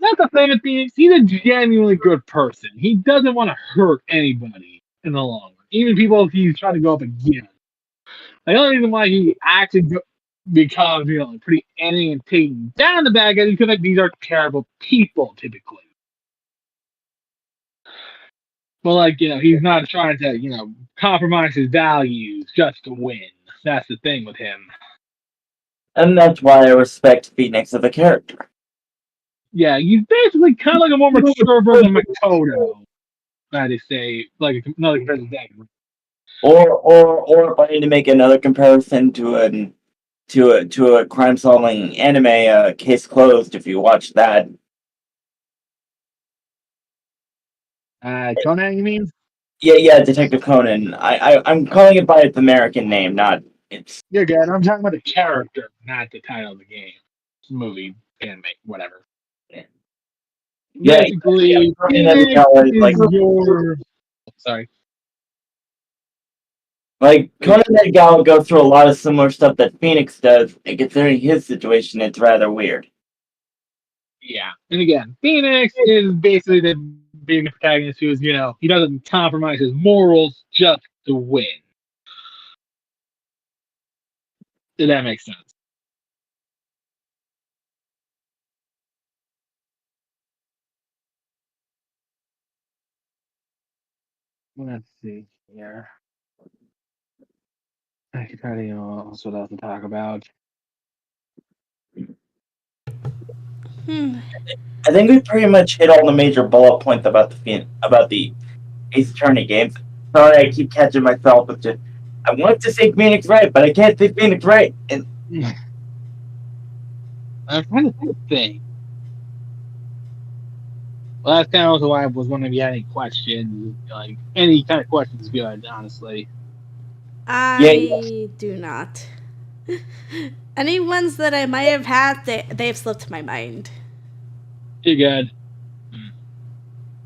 that's the thing with Phoenix. He's a genuinely good person. He doesn't want to hurt anybody in the long run, even people he's trying to go up against. The only reason why he actually becomes, pretty angry and taking down the bad guys is because like, these are terrible people typically. Well, like, he's not trying to, compromise his values just to win. That's the thing with him. And that's why I respect Phoenix as a character. Yeah, he's basically kind of like a more mature version of Makoto. That is, say, like another comparison to Or if I need to make another comparison to a crime solving anime, Case Closed, if you watch that. Conan, you mean? Yeah, Detective Conan. I'm calling it by its American name, not its. You're good. I'm talking about the character, not the title of the game, movie, anime, whatever. Yeah, Basically, yeah, Phoenix is your. Sorry. like Conan Egawa goes through a lot of similar stuff that Phoenix does, and considering his situation, it's rather weird. Yeah, and again, Phoenix is basically the being a protagonist who is, he doesn't compromise his morals just to win. Did that make sense? Let's see here. I could try to, also what else to talk about. I think we pretty much hit all the major bullet points about the Ace Attorney games. Sorry, I keep catching myself with just. I want to say Phoenix right, but I can't say Phoenix right. And I'm trying to think. Well, that's kind of also why I was wondering if you had any questions, like any kind of questions, good, honestly. I do not. Any ones that I might have had, they've slipped my mind. You're good.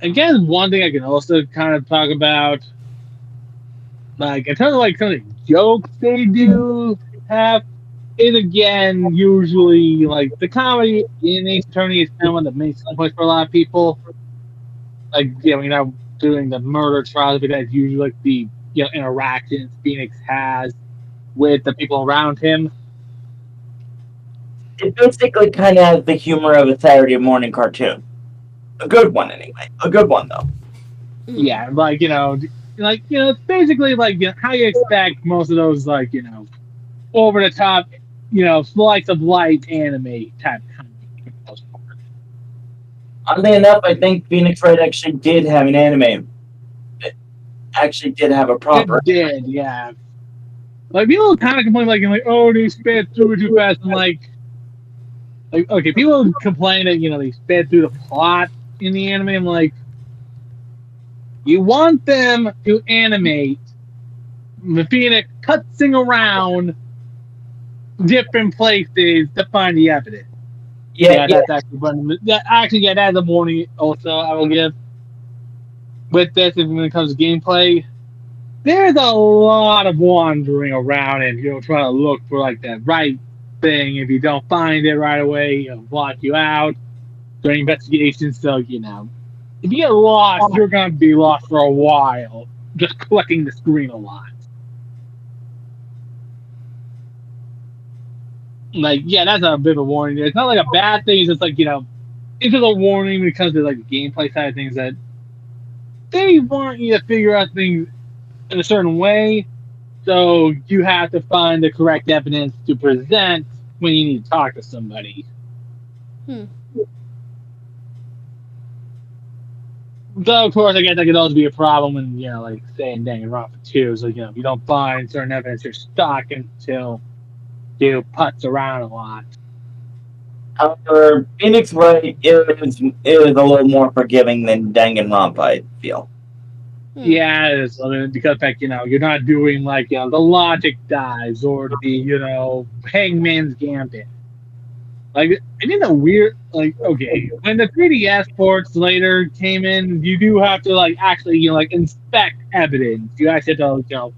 Again, one thing I can also kind of talk about, like in terms of like some of the jokes they do have, is again usually like the comedy in Ace Attorney is kind of one of the main selling points for a lot of people. Like doing the murder trials, but that's usually like the interactions Phoenix has with the people around him. It basically kind of has the humor of a Saturday morning cartoon. A good one, anyway. A good one, though. Yeah, it's basically like how you expect most of those over the top, slice of life anime type comedy for the most part. Oddly enough, I think Phoenix Wright actually did have an anime. It actually did have a proper. It did, yeah. Like people kind of complain like oh, they sped through it too fast, and like okay, people complain that they sped through the plot in the anime. I'm like, you want them to animate the Phoenix cutsing around different places to find the evidence. Yeah, that's actually one. That's a warning. Also, I will give with this when it comes to gameplay. There's a lot of wandering around and trying to look for like that right thing. If you don't find it right away, it'll block you out during investigations. So if you get lost, you're gonna be lost for a while, just clicking the screen a lot. Like, yeah, that's a bit of a warning. It's not like a bad thing. It's just like it's just a warning when it comes to like the gameplay side of things that they want you to figure out things in a certain way, so you have to find the correct evidence to present when you need to talk to somebody. Though, of course, I guess that could also be a problem when like saying Danganronpa 2. So if you don't find certain evidence, you're stuck until you putz around a lot. However, Phoenix Wright is a little more forgiving than Danganronpa, I feel. Yeah, it is. Because you're not doing like the logic dives or the Hangman's Gambit. Like, I think the weird, okay, when the 3DS ports later came in, you do have to actually inspect evidence. You actually have to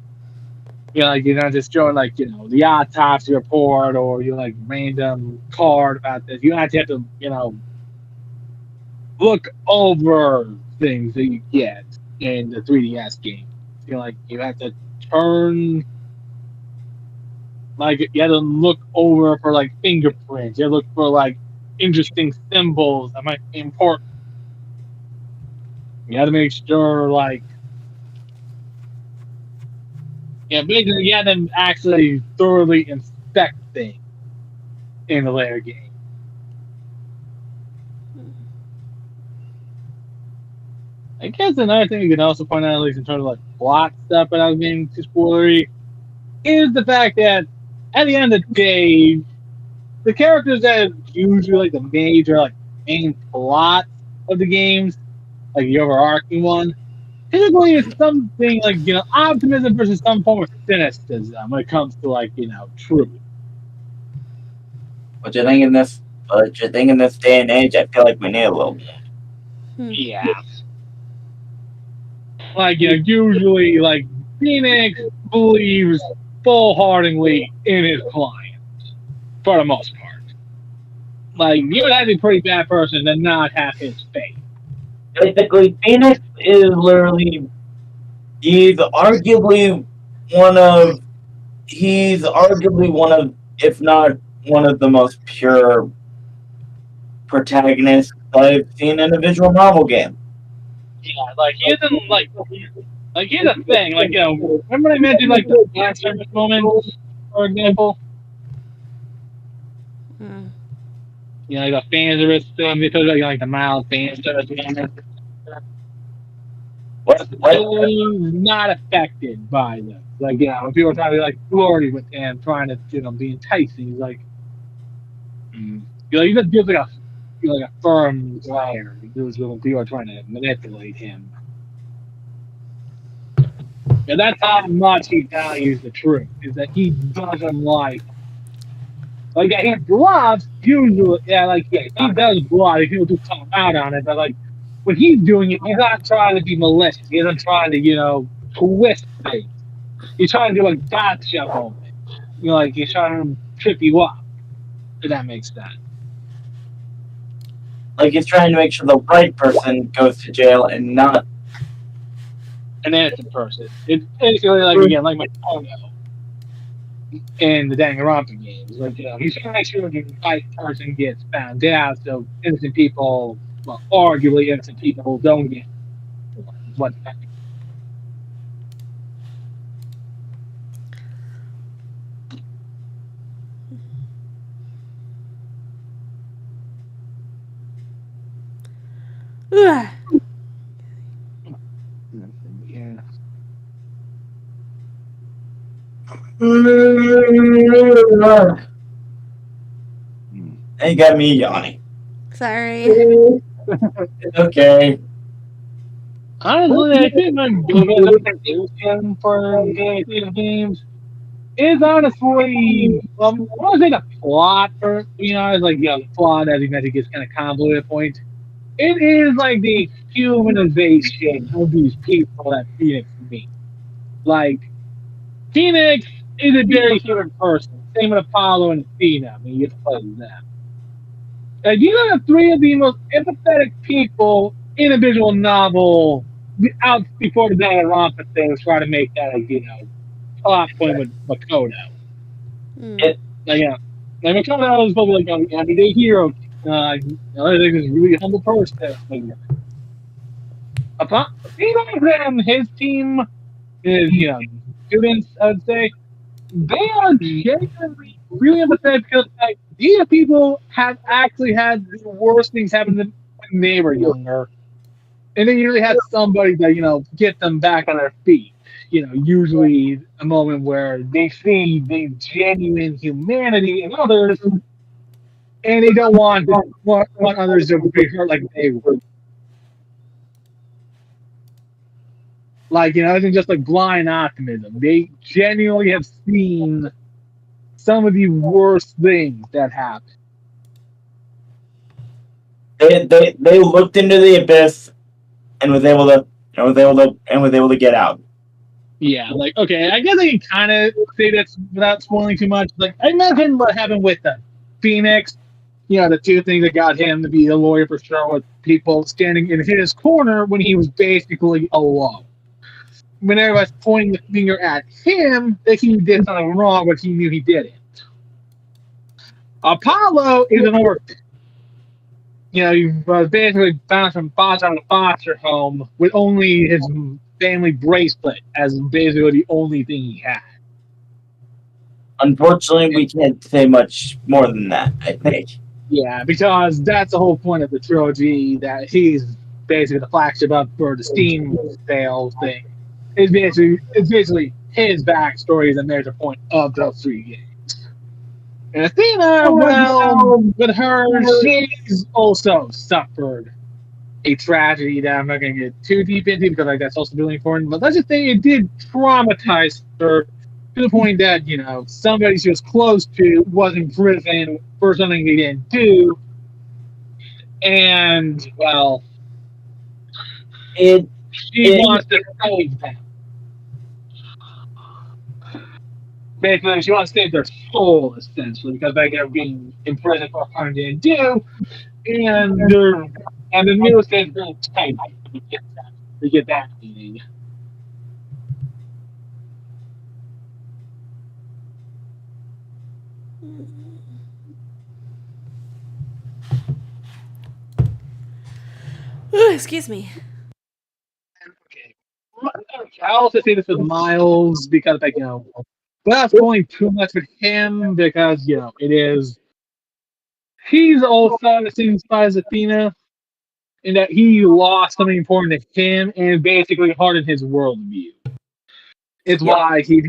you're not just showing the autopsy report or random card about this. You actually have to look over things that you get in the 3DS game. You have to turn. You have to look over for fingerprints. You have to look for interesting symbols that might be important. You have to make sure basically you have to actually thoroughly inspect things in the later game. I guess another thing you can also point out, at least in terms of plot stuff, but I was getting too spoilery, is the fact that at the end of the day, the characters that are usually the major main plot of the games, the overarching one, typically it's something optimism versus some form of cynicism when it comes to truth. What you think in this day and age? I feel like we need a little bit. Yeah. Usually Phoenix believes full-heartedly in his client for the most part. You would have to be a pretty bad person to not have his faith. Basically, Phoenix is literally he's arguably one of, if not one of the most pure protagonists I've seen in a visual novel game. Yeah, he isn't here's the thing, remember I mentioned the fan service moment, for example? The fan service thing, they talk about the mild fan service moment. What? Not affected by this. When people are trying to be flirty with him, trying to be enticing, he's he just gives a firm glare. When people are trying to manipulate him. And that's how much he values the truth, is that he doesn't like yeah, he bluffs usually, yeah, like yeah, he does bluff. People do call him out on it, but like when he's doing it, he's not trying to be malicious. He isn't trying to, twist things. He's trying to do a gotcha moment. Like he's trying to trip you up. If that makes sense. Like he's trying to make sure the right person goes to jail and not An innocent person. It's basically like again, like my Tono in the Danganronpa games. Like he's trying to make sure the right person gets found out, so innocent people, well, arguably innocent people, don't get what's happening. Ugh. Yeah. They got me yawning. Sorry. It's okay. Honestly, I think my biggest recommendation for games is honestly, I want to say the plot, or it's like the plot as you mentioned gets kind of convoluted at point. It is like the humanization of these people that Phoenix meets. Like Phoenix is a very human person. Same with Apollo and Athena. I mean, you get to play with them. These are the three of the most empathetic people in a visual novel out before the Danganronpa thing try to make that a plot point with Makoto. Mm. Like Makoto is probably like a everyday hero. I think he's a really humble person. Athena and his team is students, I would say. They are genuinely really empathetic because like these people have actually had the worst things happen to them when they were younger. And they usually had somebody that, get them back on their feet. Usually a moment where they see the genuine humanity in others and they don't want others to be hurt like they were. Like, it isn't just like blind optimism. They genuinely have seen some of the worst things that happen. They looked into the abyss and was able to get out. Yeah, like okay, I guess I can kind of say this without spoiling too much. Like I imagine what happened with Phoenix. The two things that got him to be a lawyer for sure with people standing in his corner when he was basically alone. When everybody's pointing the finger at him, that he did something wrong, but he knew he didn't. Apollo is an orphan. He was basically bounced from foster home to foster home with only his family bracelet as basically the only thing he had. Unfortunately, we can't say much more than that, I think. Yeah, because that's the whole point of the trilogy, that he's basically the flagship up for the Steam sales thing. It's basically his backstory is a major point of those three games. And Athena, well, with her, she's also suffered a tragedy that I'm not going to get too deep into because that's also really important. But let's just say it did traumatize her to the point that, somebody she was close to was in prison for something they didn't do. And, well, she wants to save them. Basically, she wants to save their soul, essentially, because they're being in prison for a crime they didn't do. And the news is really tight to get that meeting. Ooh, excuse me. Okay. I also say this with Miles because, without spoiling too much with him, because, it is. He's also the same size as Athena, in that he lost something important to him and basically hardened his worldview. It's why he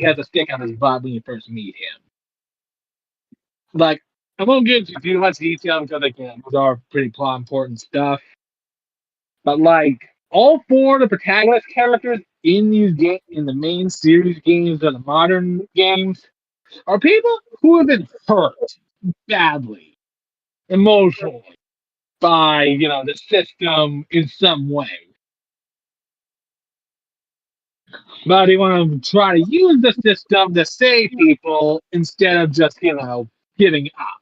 has a stick on his butt when you first meet him. Like, I won't get into too much detail because, those are pretty plot important stuff. But, all four of the protagonist characters in in the main series games or the modern games are people who have been hurt badly, emotionally, by the system in some way. But they want to try to use the system to save people instead of just giving up.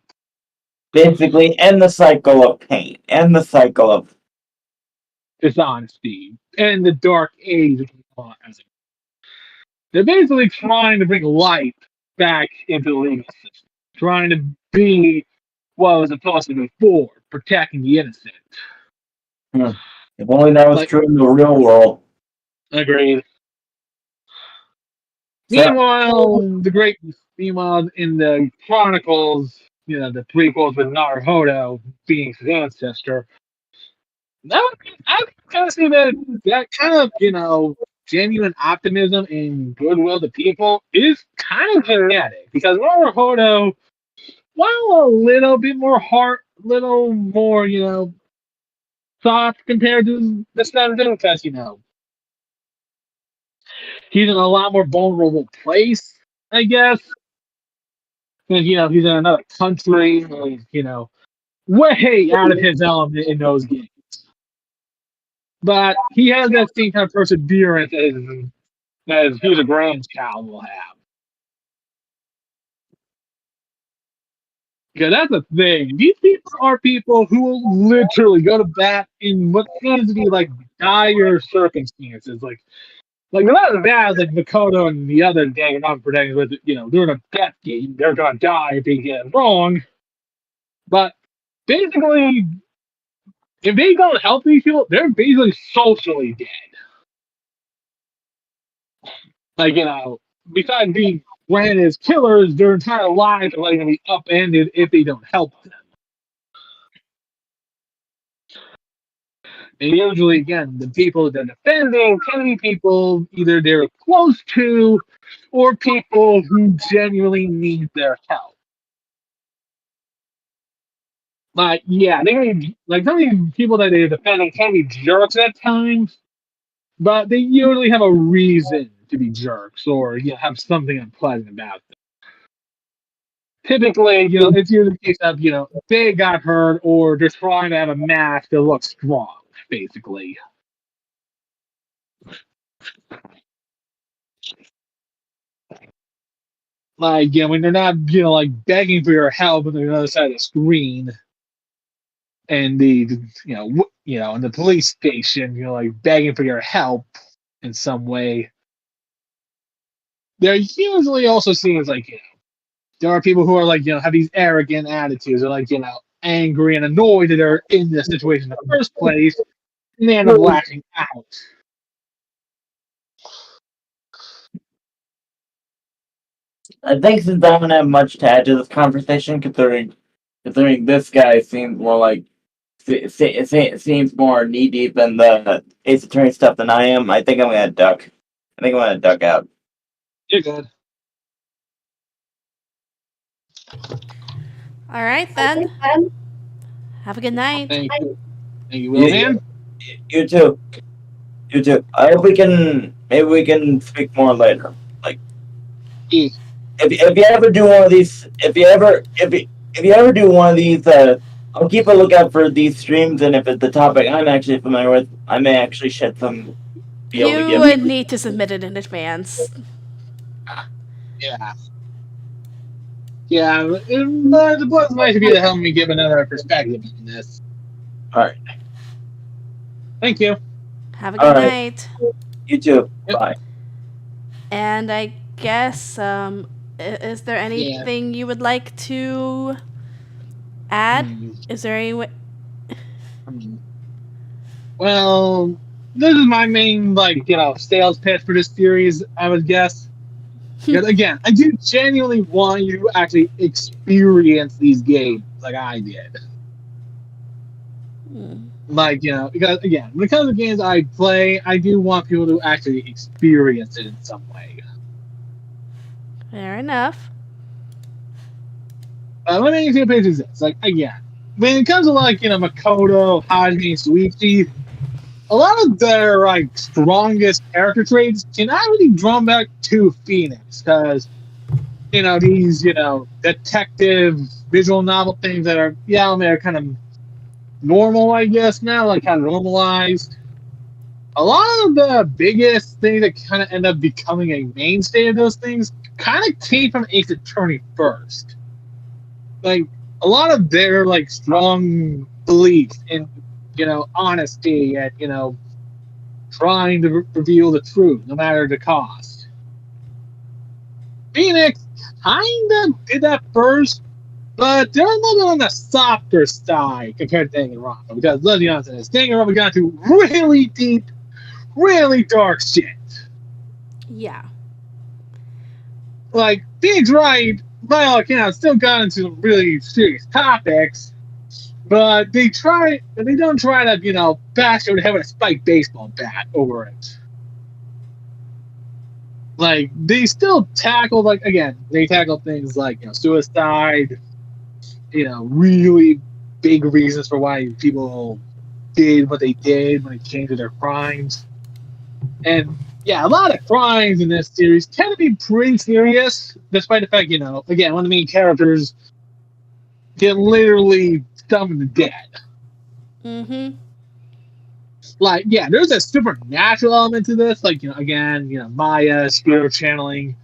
Basically, end the cycle of pain. End the cycle of Dishonesty and the dark age of law. They're basically trying to bring light back into the legal system, trying to be what was supposed to be before, protecting the innocent. If only that was true in the real world. Agreed. So, Meanwhile, in the Chronicles, the prequels with Naruhodo being his ancestor, I kind of see that kind of genuine optimism and goodwill to people is kind of genetic because Naruhodo, while a little bit more little more soft compared to the Senzu, because he's in a lot more vulnerable place, I guess. Because he's in another country, and he's way out of his element in those games. But he has that same kind of perseverance as who the grandchild will have. Because that's the thing. These people are people who will literally go to bat in what seems to be like dire circumstances. Like they're not as bad as like Makoto and the other gang not protecting with during a death game, they're gonna die if they get it wrong. But basically, if they don't help these people, they're basically socially dead. Like, besides being branded as killers, their entire lives are letting them be upended if they don't help them. And usually, again, the people that they're defending tend to be people either they're close to or people who genuinely need their help. Like, yeah, they can be, like, some of these people that they're defending can be jerks at times, but they usually have a reason to be jerks or have something unpleasant about them. Typically, it's usually the case of, they got hurt or they're trying to have a mask that looks strong, basically. Like, when they're not, like begging for your help on the other side of the screen, and in the police station, like begging for your help in some way. They're usually also seen as like, there are people who are like, have these arrogant attitudes, or like, angry and annoyed that they're in this situation in the first place, and they end up lashing out. I think since I don't have much to add to this conversation, considering this guy seems more like seems more knee deep in the Ace Attorney stuff than I am, I think I'm gonna duck. I think I'm gonna duck out. You're good. All right, then. Have a good night. Thank you, Will, man. You too. You too. I hope maybe we can speak more later. Like, Yeah. if you ever do one of these, if you ever do one of these, I'll keep a lookout for these streams, and if it's the topic I'm actually familiar with, I may actually shed some. You would need to submit it in advance. Yeah. Yeah, it was nice of you to help me give another perspective on this. All right. Thank you. Have a good night. You too. Yep. Bye. And I guess, is there anything you would like to add? Is there any way? Well, this is my main, sales pitch for this series, I would guess. Because, again, I do genuinely want you to actually experience these games like I did. Because, again, when it comes to games I play, I do want people to actually experience it in some way. Fair enough. Let me see what page is this. Like, again, when it comes to, Makoto, Hajime, Suichi, a lot of their like strongest character traits can actually drawn back to Phoenix because these detective visual novel things that are they're kind of normal, I guess now, like kind of normalized. A lot of the biggest things that kind of end up becoming a mainstay of those things kind of came from Ace Attorney first. Like a lot of their like strong beliefs in honesty and trying to reveal the truth no matter the cost. Phoenix kind of did that first, but they're a little bit on the softer side compared to Danganronpa because let's be honest, Danganronpa got into really deep, really dark shit. Yeah. Like Phoenix Wright, by all accounts, still got into some really serious topics, but they don't try to, bash over the head with a spiked baseball bat over it. Like, they still tackle, they tackle things like, suicide, really big reasons for why people did what they did when it came to their crimes. And, yeah, a lot of crimes in this series tend to be pretty serious, despite the fact, again, one of the main characters get literally stoned to death. Mm-hmm. Like, yeah, there's a supernatural element to this. Like, Maya, spirit channeling,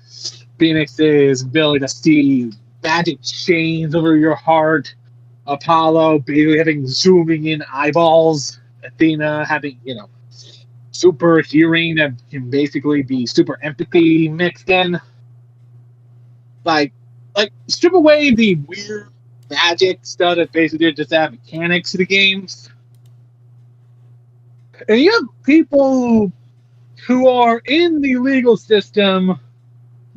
Phoenix's ability to see magic chains over your heart, Apollo basically having zooming in eyeballs, Athena having, super hearing that can basically be super empathy mixed in. Like strip away the weird magic stuff that basically just add mechanics to the games. And you have people who are in the legal system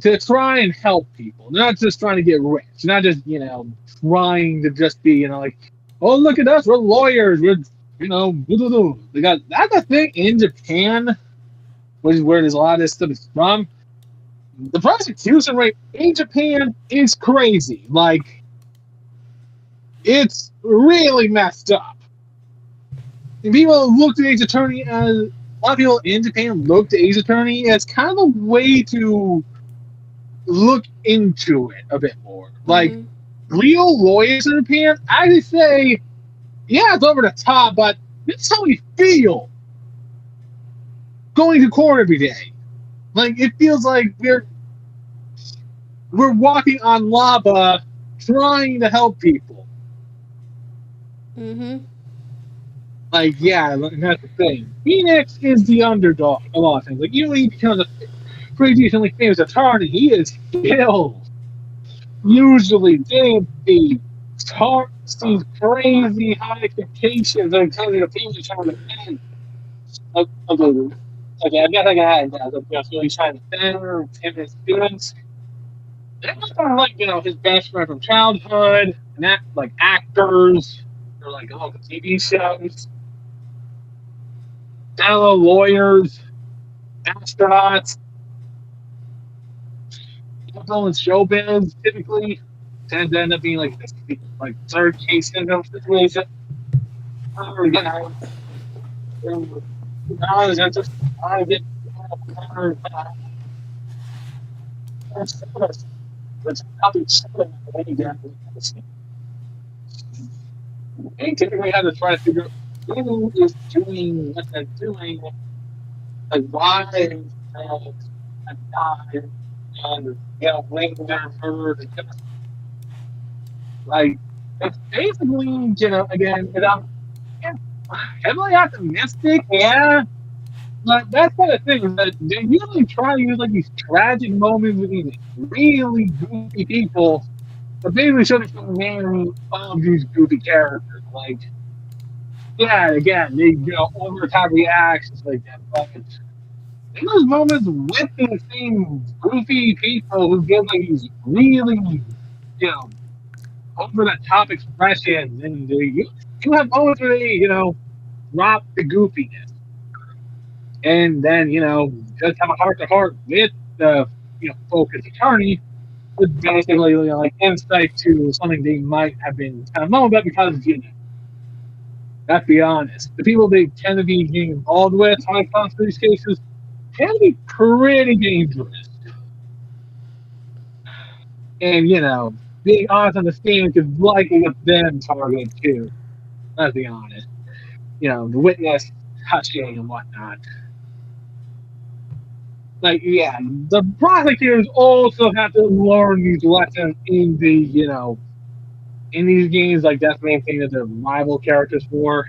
to try and help people. They're not just trying to get rich. They're not just, trying to just be, like, oh, look at us, we're lawyers. We're, they got that's a thing in Japan, which is where there's a lot of this stuff is from. The prosecution rate in Japan is crazy. Like, it's really messed up. And people look to Ace Attorney as a lot of people in Japan look to Ace Attorney as kind of a way to look into it a bit more. Like, real lawyers in Japan actually say, yeah, it's over the top, but this is how we feel going to court every day. Like, it feels like we're walking on lava trying to help people. Mm-hmm. Like, yeah, that's the thing. Phoenix is the underdog a lot of things. Like, even when he becomes a pretty decently famous attorney, he is still usually getting these crazy high expectations and telling the people trying to defend. Okay, I guess I got it. Just really trying to defend him and his students. They're just kind of like, his best friend from childhood, and like actors, or like local TV shows, fellow lawyers, astronauts, people in showbiz typically tend to end up being like third case syndrome situation. Just trying to get they typically have to try to figure out who is doing what they're doing, like why they died, and blame their murder. Like, it's basically, again, heavily optimistic, yeah. But that's kind of thing is that they usually try to use like these tragic moments with these really goofy people, but basically show the humanity of these goofy characters. Like, yeah, again, they over the top reactions like that. But in those moments with these same goofy people who give like these really, over the top expressions, and you have moments where they, drop the goofiness. And then, just have a heart to heart with the, focused attorney with basically, like, insight to something they might have been kind of known about because, Let's be honest. The people they tend to be getting involved with when it comes to these cases tend to be pretty dangerous. And, being honest on the stand could likely get them targeted too. Let's be honest. The witness touching and whatnot. Like, yeah, the prosecutors also have to learn these lessons in these games, like that's the main thing that they're rival characters for.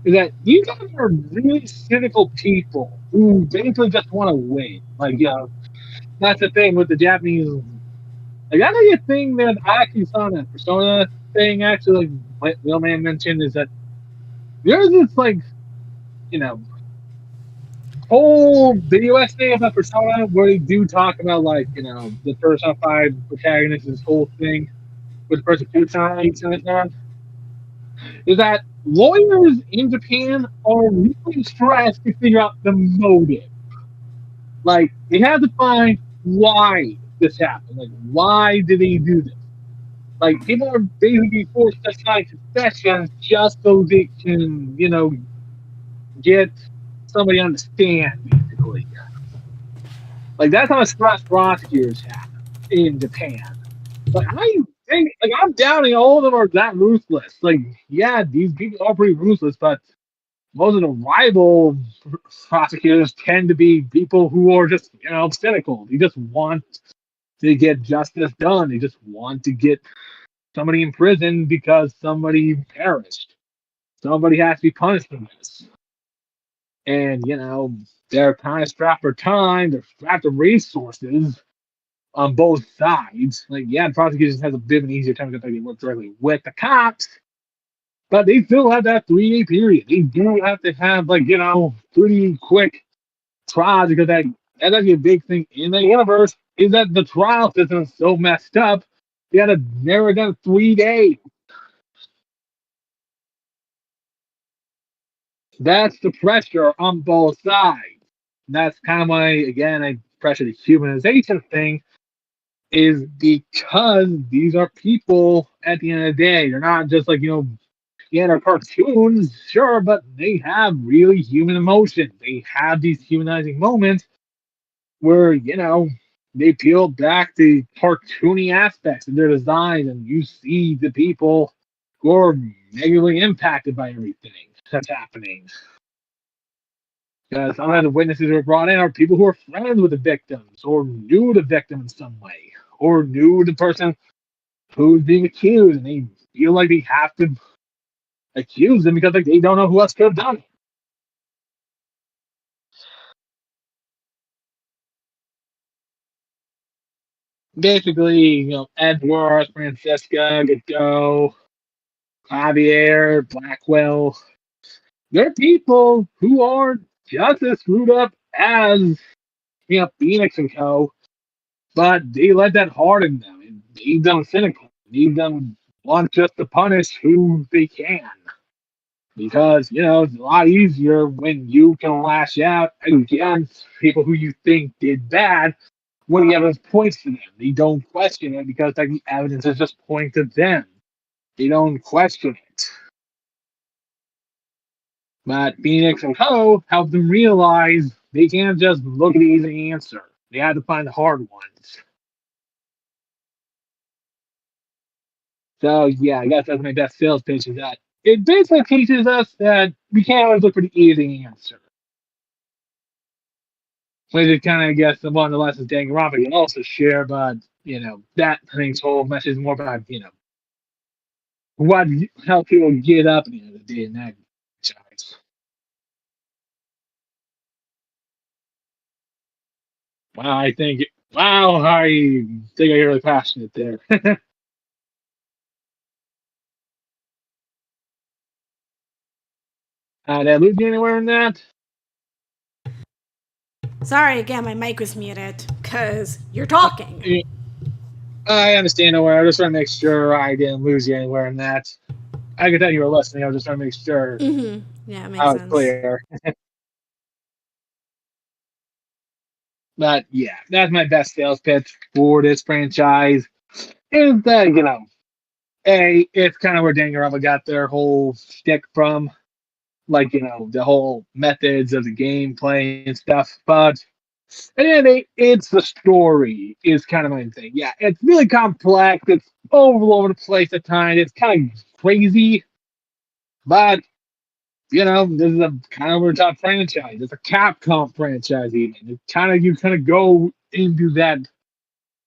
Is that these guys are really cynical people who basically just want to win. Like, that's the thing with the Japanese. Like, that's a thing that I actually saw in that Persona thing, actually, like Wheelman mentioned, is that there's this, like, you know, whole video essay about Persona where they do talk about, like, the Persona 5 protagonist, this whole thing with persecution rates and whatnot, is that lawyers in Japan are really stressed to figure out the motive. Like, they have to find why this happened. Like, why did they do this? Like, people are basically forced to sign confessions just so they can, get somebody on the stand, basically. Like, that's how stressed prosecutors have in Japan. But I think, like, I'm doubting all of them are that ruthless. Like, yeah, these people are pretty ruthless, but most of the rival prosecutors tend to be people who are just, cynical. They just want to get justice done. They just want to get somebody in prison because somebody perished. Somebody has to be punished for this. And, they're kind of strapped for time. They're strapped for resources on both sides. Like, yeah, the prosecution has a bit of an easier time because they work directly with the cops. But they still have that 3-day period. They do have to have, like, pretty quick trials because that's actually a big thing in the universe is that the trial system is so messed up. They had to narrow it down to 3 days. That's the pressure on both sides. That's kind of why, again, I pressure the humanization thing is because these are people at the end of the day. They're not just like, yeah, they're cartoons, sure, but they have really human emotion. They have these humanizing moments where, they peel back the cartoony aspects of their design and you see the people who are negatively impacted by everything that's happening. Because some of the witnesses who are brought in are people who are friends with the victims or knew the victim in some way or knew the person who's being accused and they feel like they have to accuse them because like they don't know who else could have done it. Basically, Edward, Francesca, Godot, Javier, Blackwell, they're people who are just as screwed up as Phoenix and Co. But they let that harden them and made them cynical, made them want just to punish who they can. Because, it's a lot easier when you can lash out against people who you think did bad when the evidence points to them. They don't question it because like the evidence is just pointing to them. They don't question it. But Phoenix and Co. help them realize they can't just look at the easy answer. They have to find the hard ones. So yeah, I guess that's my best sales pitch is that it basically teaches us that we can't always look for the easy answer. Which is kind of, I guess, one of the lessons Danganronpa can also share, but, that I think's whole message is more about, what help people get up at the end of the day in that franchise. Wow, I think I get really passionate there. Did I lose you anywhere in that? Sorry again, my mic was muted because you're talking. I understand nowhere. I was just trying to make sure I didn't lose you anywhere in that. I could tell you were listening. I was just trying to make sure Yeah, it I makes was sense. clear. But yeah, that's my best sales pitch for this franchise. Is that it's kind of where Danganronpa got their whole stick from, like the whole methods of the gameplay and stuff. But at the end of the day, it's the story is kind of my thing. Yeah, it's really complex. It's all over the place at times. It's kind of crazy, but this is a kind of over the top franchise. It's a Capcom franchise, even. It's kind of you kind of go into that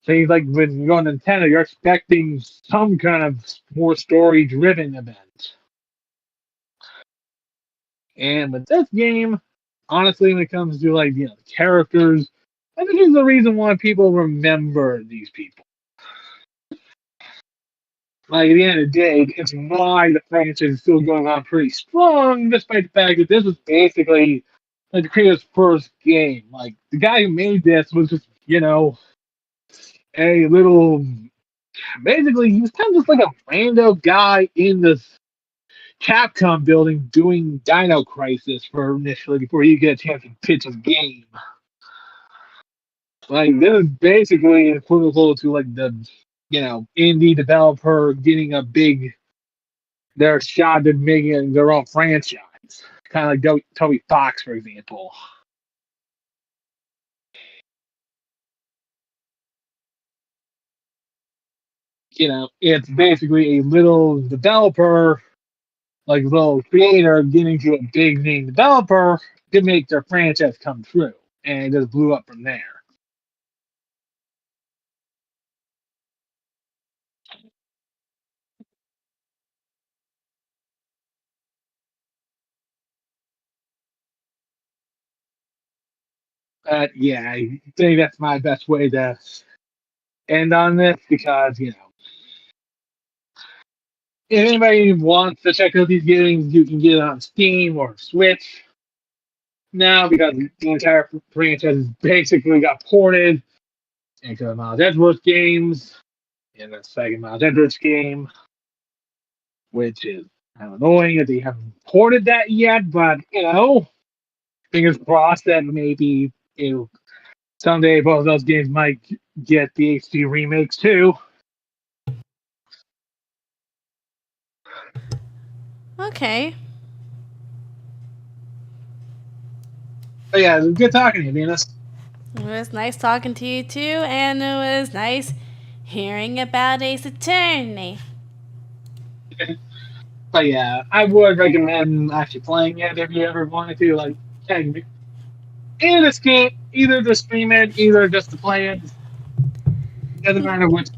things like when you go on Nintendo, you're expecting some kind of more story driven event. And with this game, honestly, when it comes to the characters, I think it's the reason why people remember these people. Like, at the end of the day, it's why the franchise is still going on pretty strong, despite the fact that this was basically like the creator's first game. Like, the guy who made this was just, a little. Basically, he was kind of just like a rando guy in this Capcom building doing Dino Crisis for initially before he get a chance to pitch his game. Like, this is basically equivalent to like the indie developer getting their shot at making their own franchise. Kind of like Toby Fox, for example. It's basically a little developer, like a little creator getting to a big name developer to make their franchise come true. And it just blew up from there. But yeah, I think that's my best way to end on this because, if anybody wants to check out these games, you can get it on Steam or Switch now because the entire franchise basically got ported into the Miles Edgeworth games and the second Miles Edgeworth game, which is kind of annoying that they haven't ported that yet, but, fingers crossed that maybe someday both of those games might get the HD remakes too. Okay. But yeah, it was good talking to you, Venus. It was nice talking to you too, and it was nice hearing about Ace Attorney. But yeah, I would recommend actually playing it if you ever wanted to. Like, either to skip, either to stream it, either just to play it. Doesn't matter which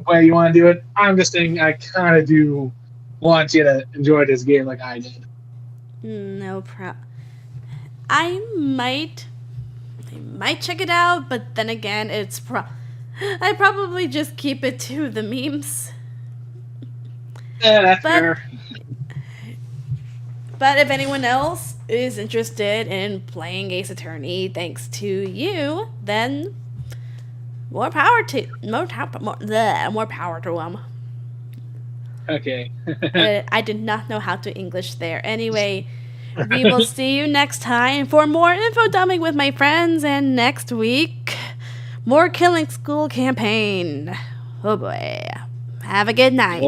way you want to do it. I'm just saying I kind of do want you to enjoy this game like I did. No problem. I might check it out, but then again, I probably just keep it to the memes. Yeah, that's fair. But if anyone else is interested in playing Ace Attorney, thanks to you, then more power to them. Okay. I did not know how to English there. Anyway, we will see you next time for more Infodumping with my friends, and next week, more Killing School campaign. Oh boy. Have a good night.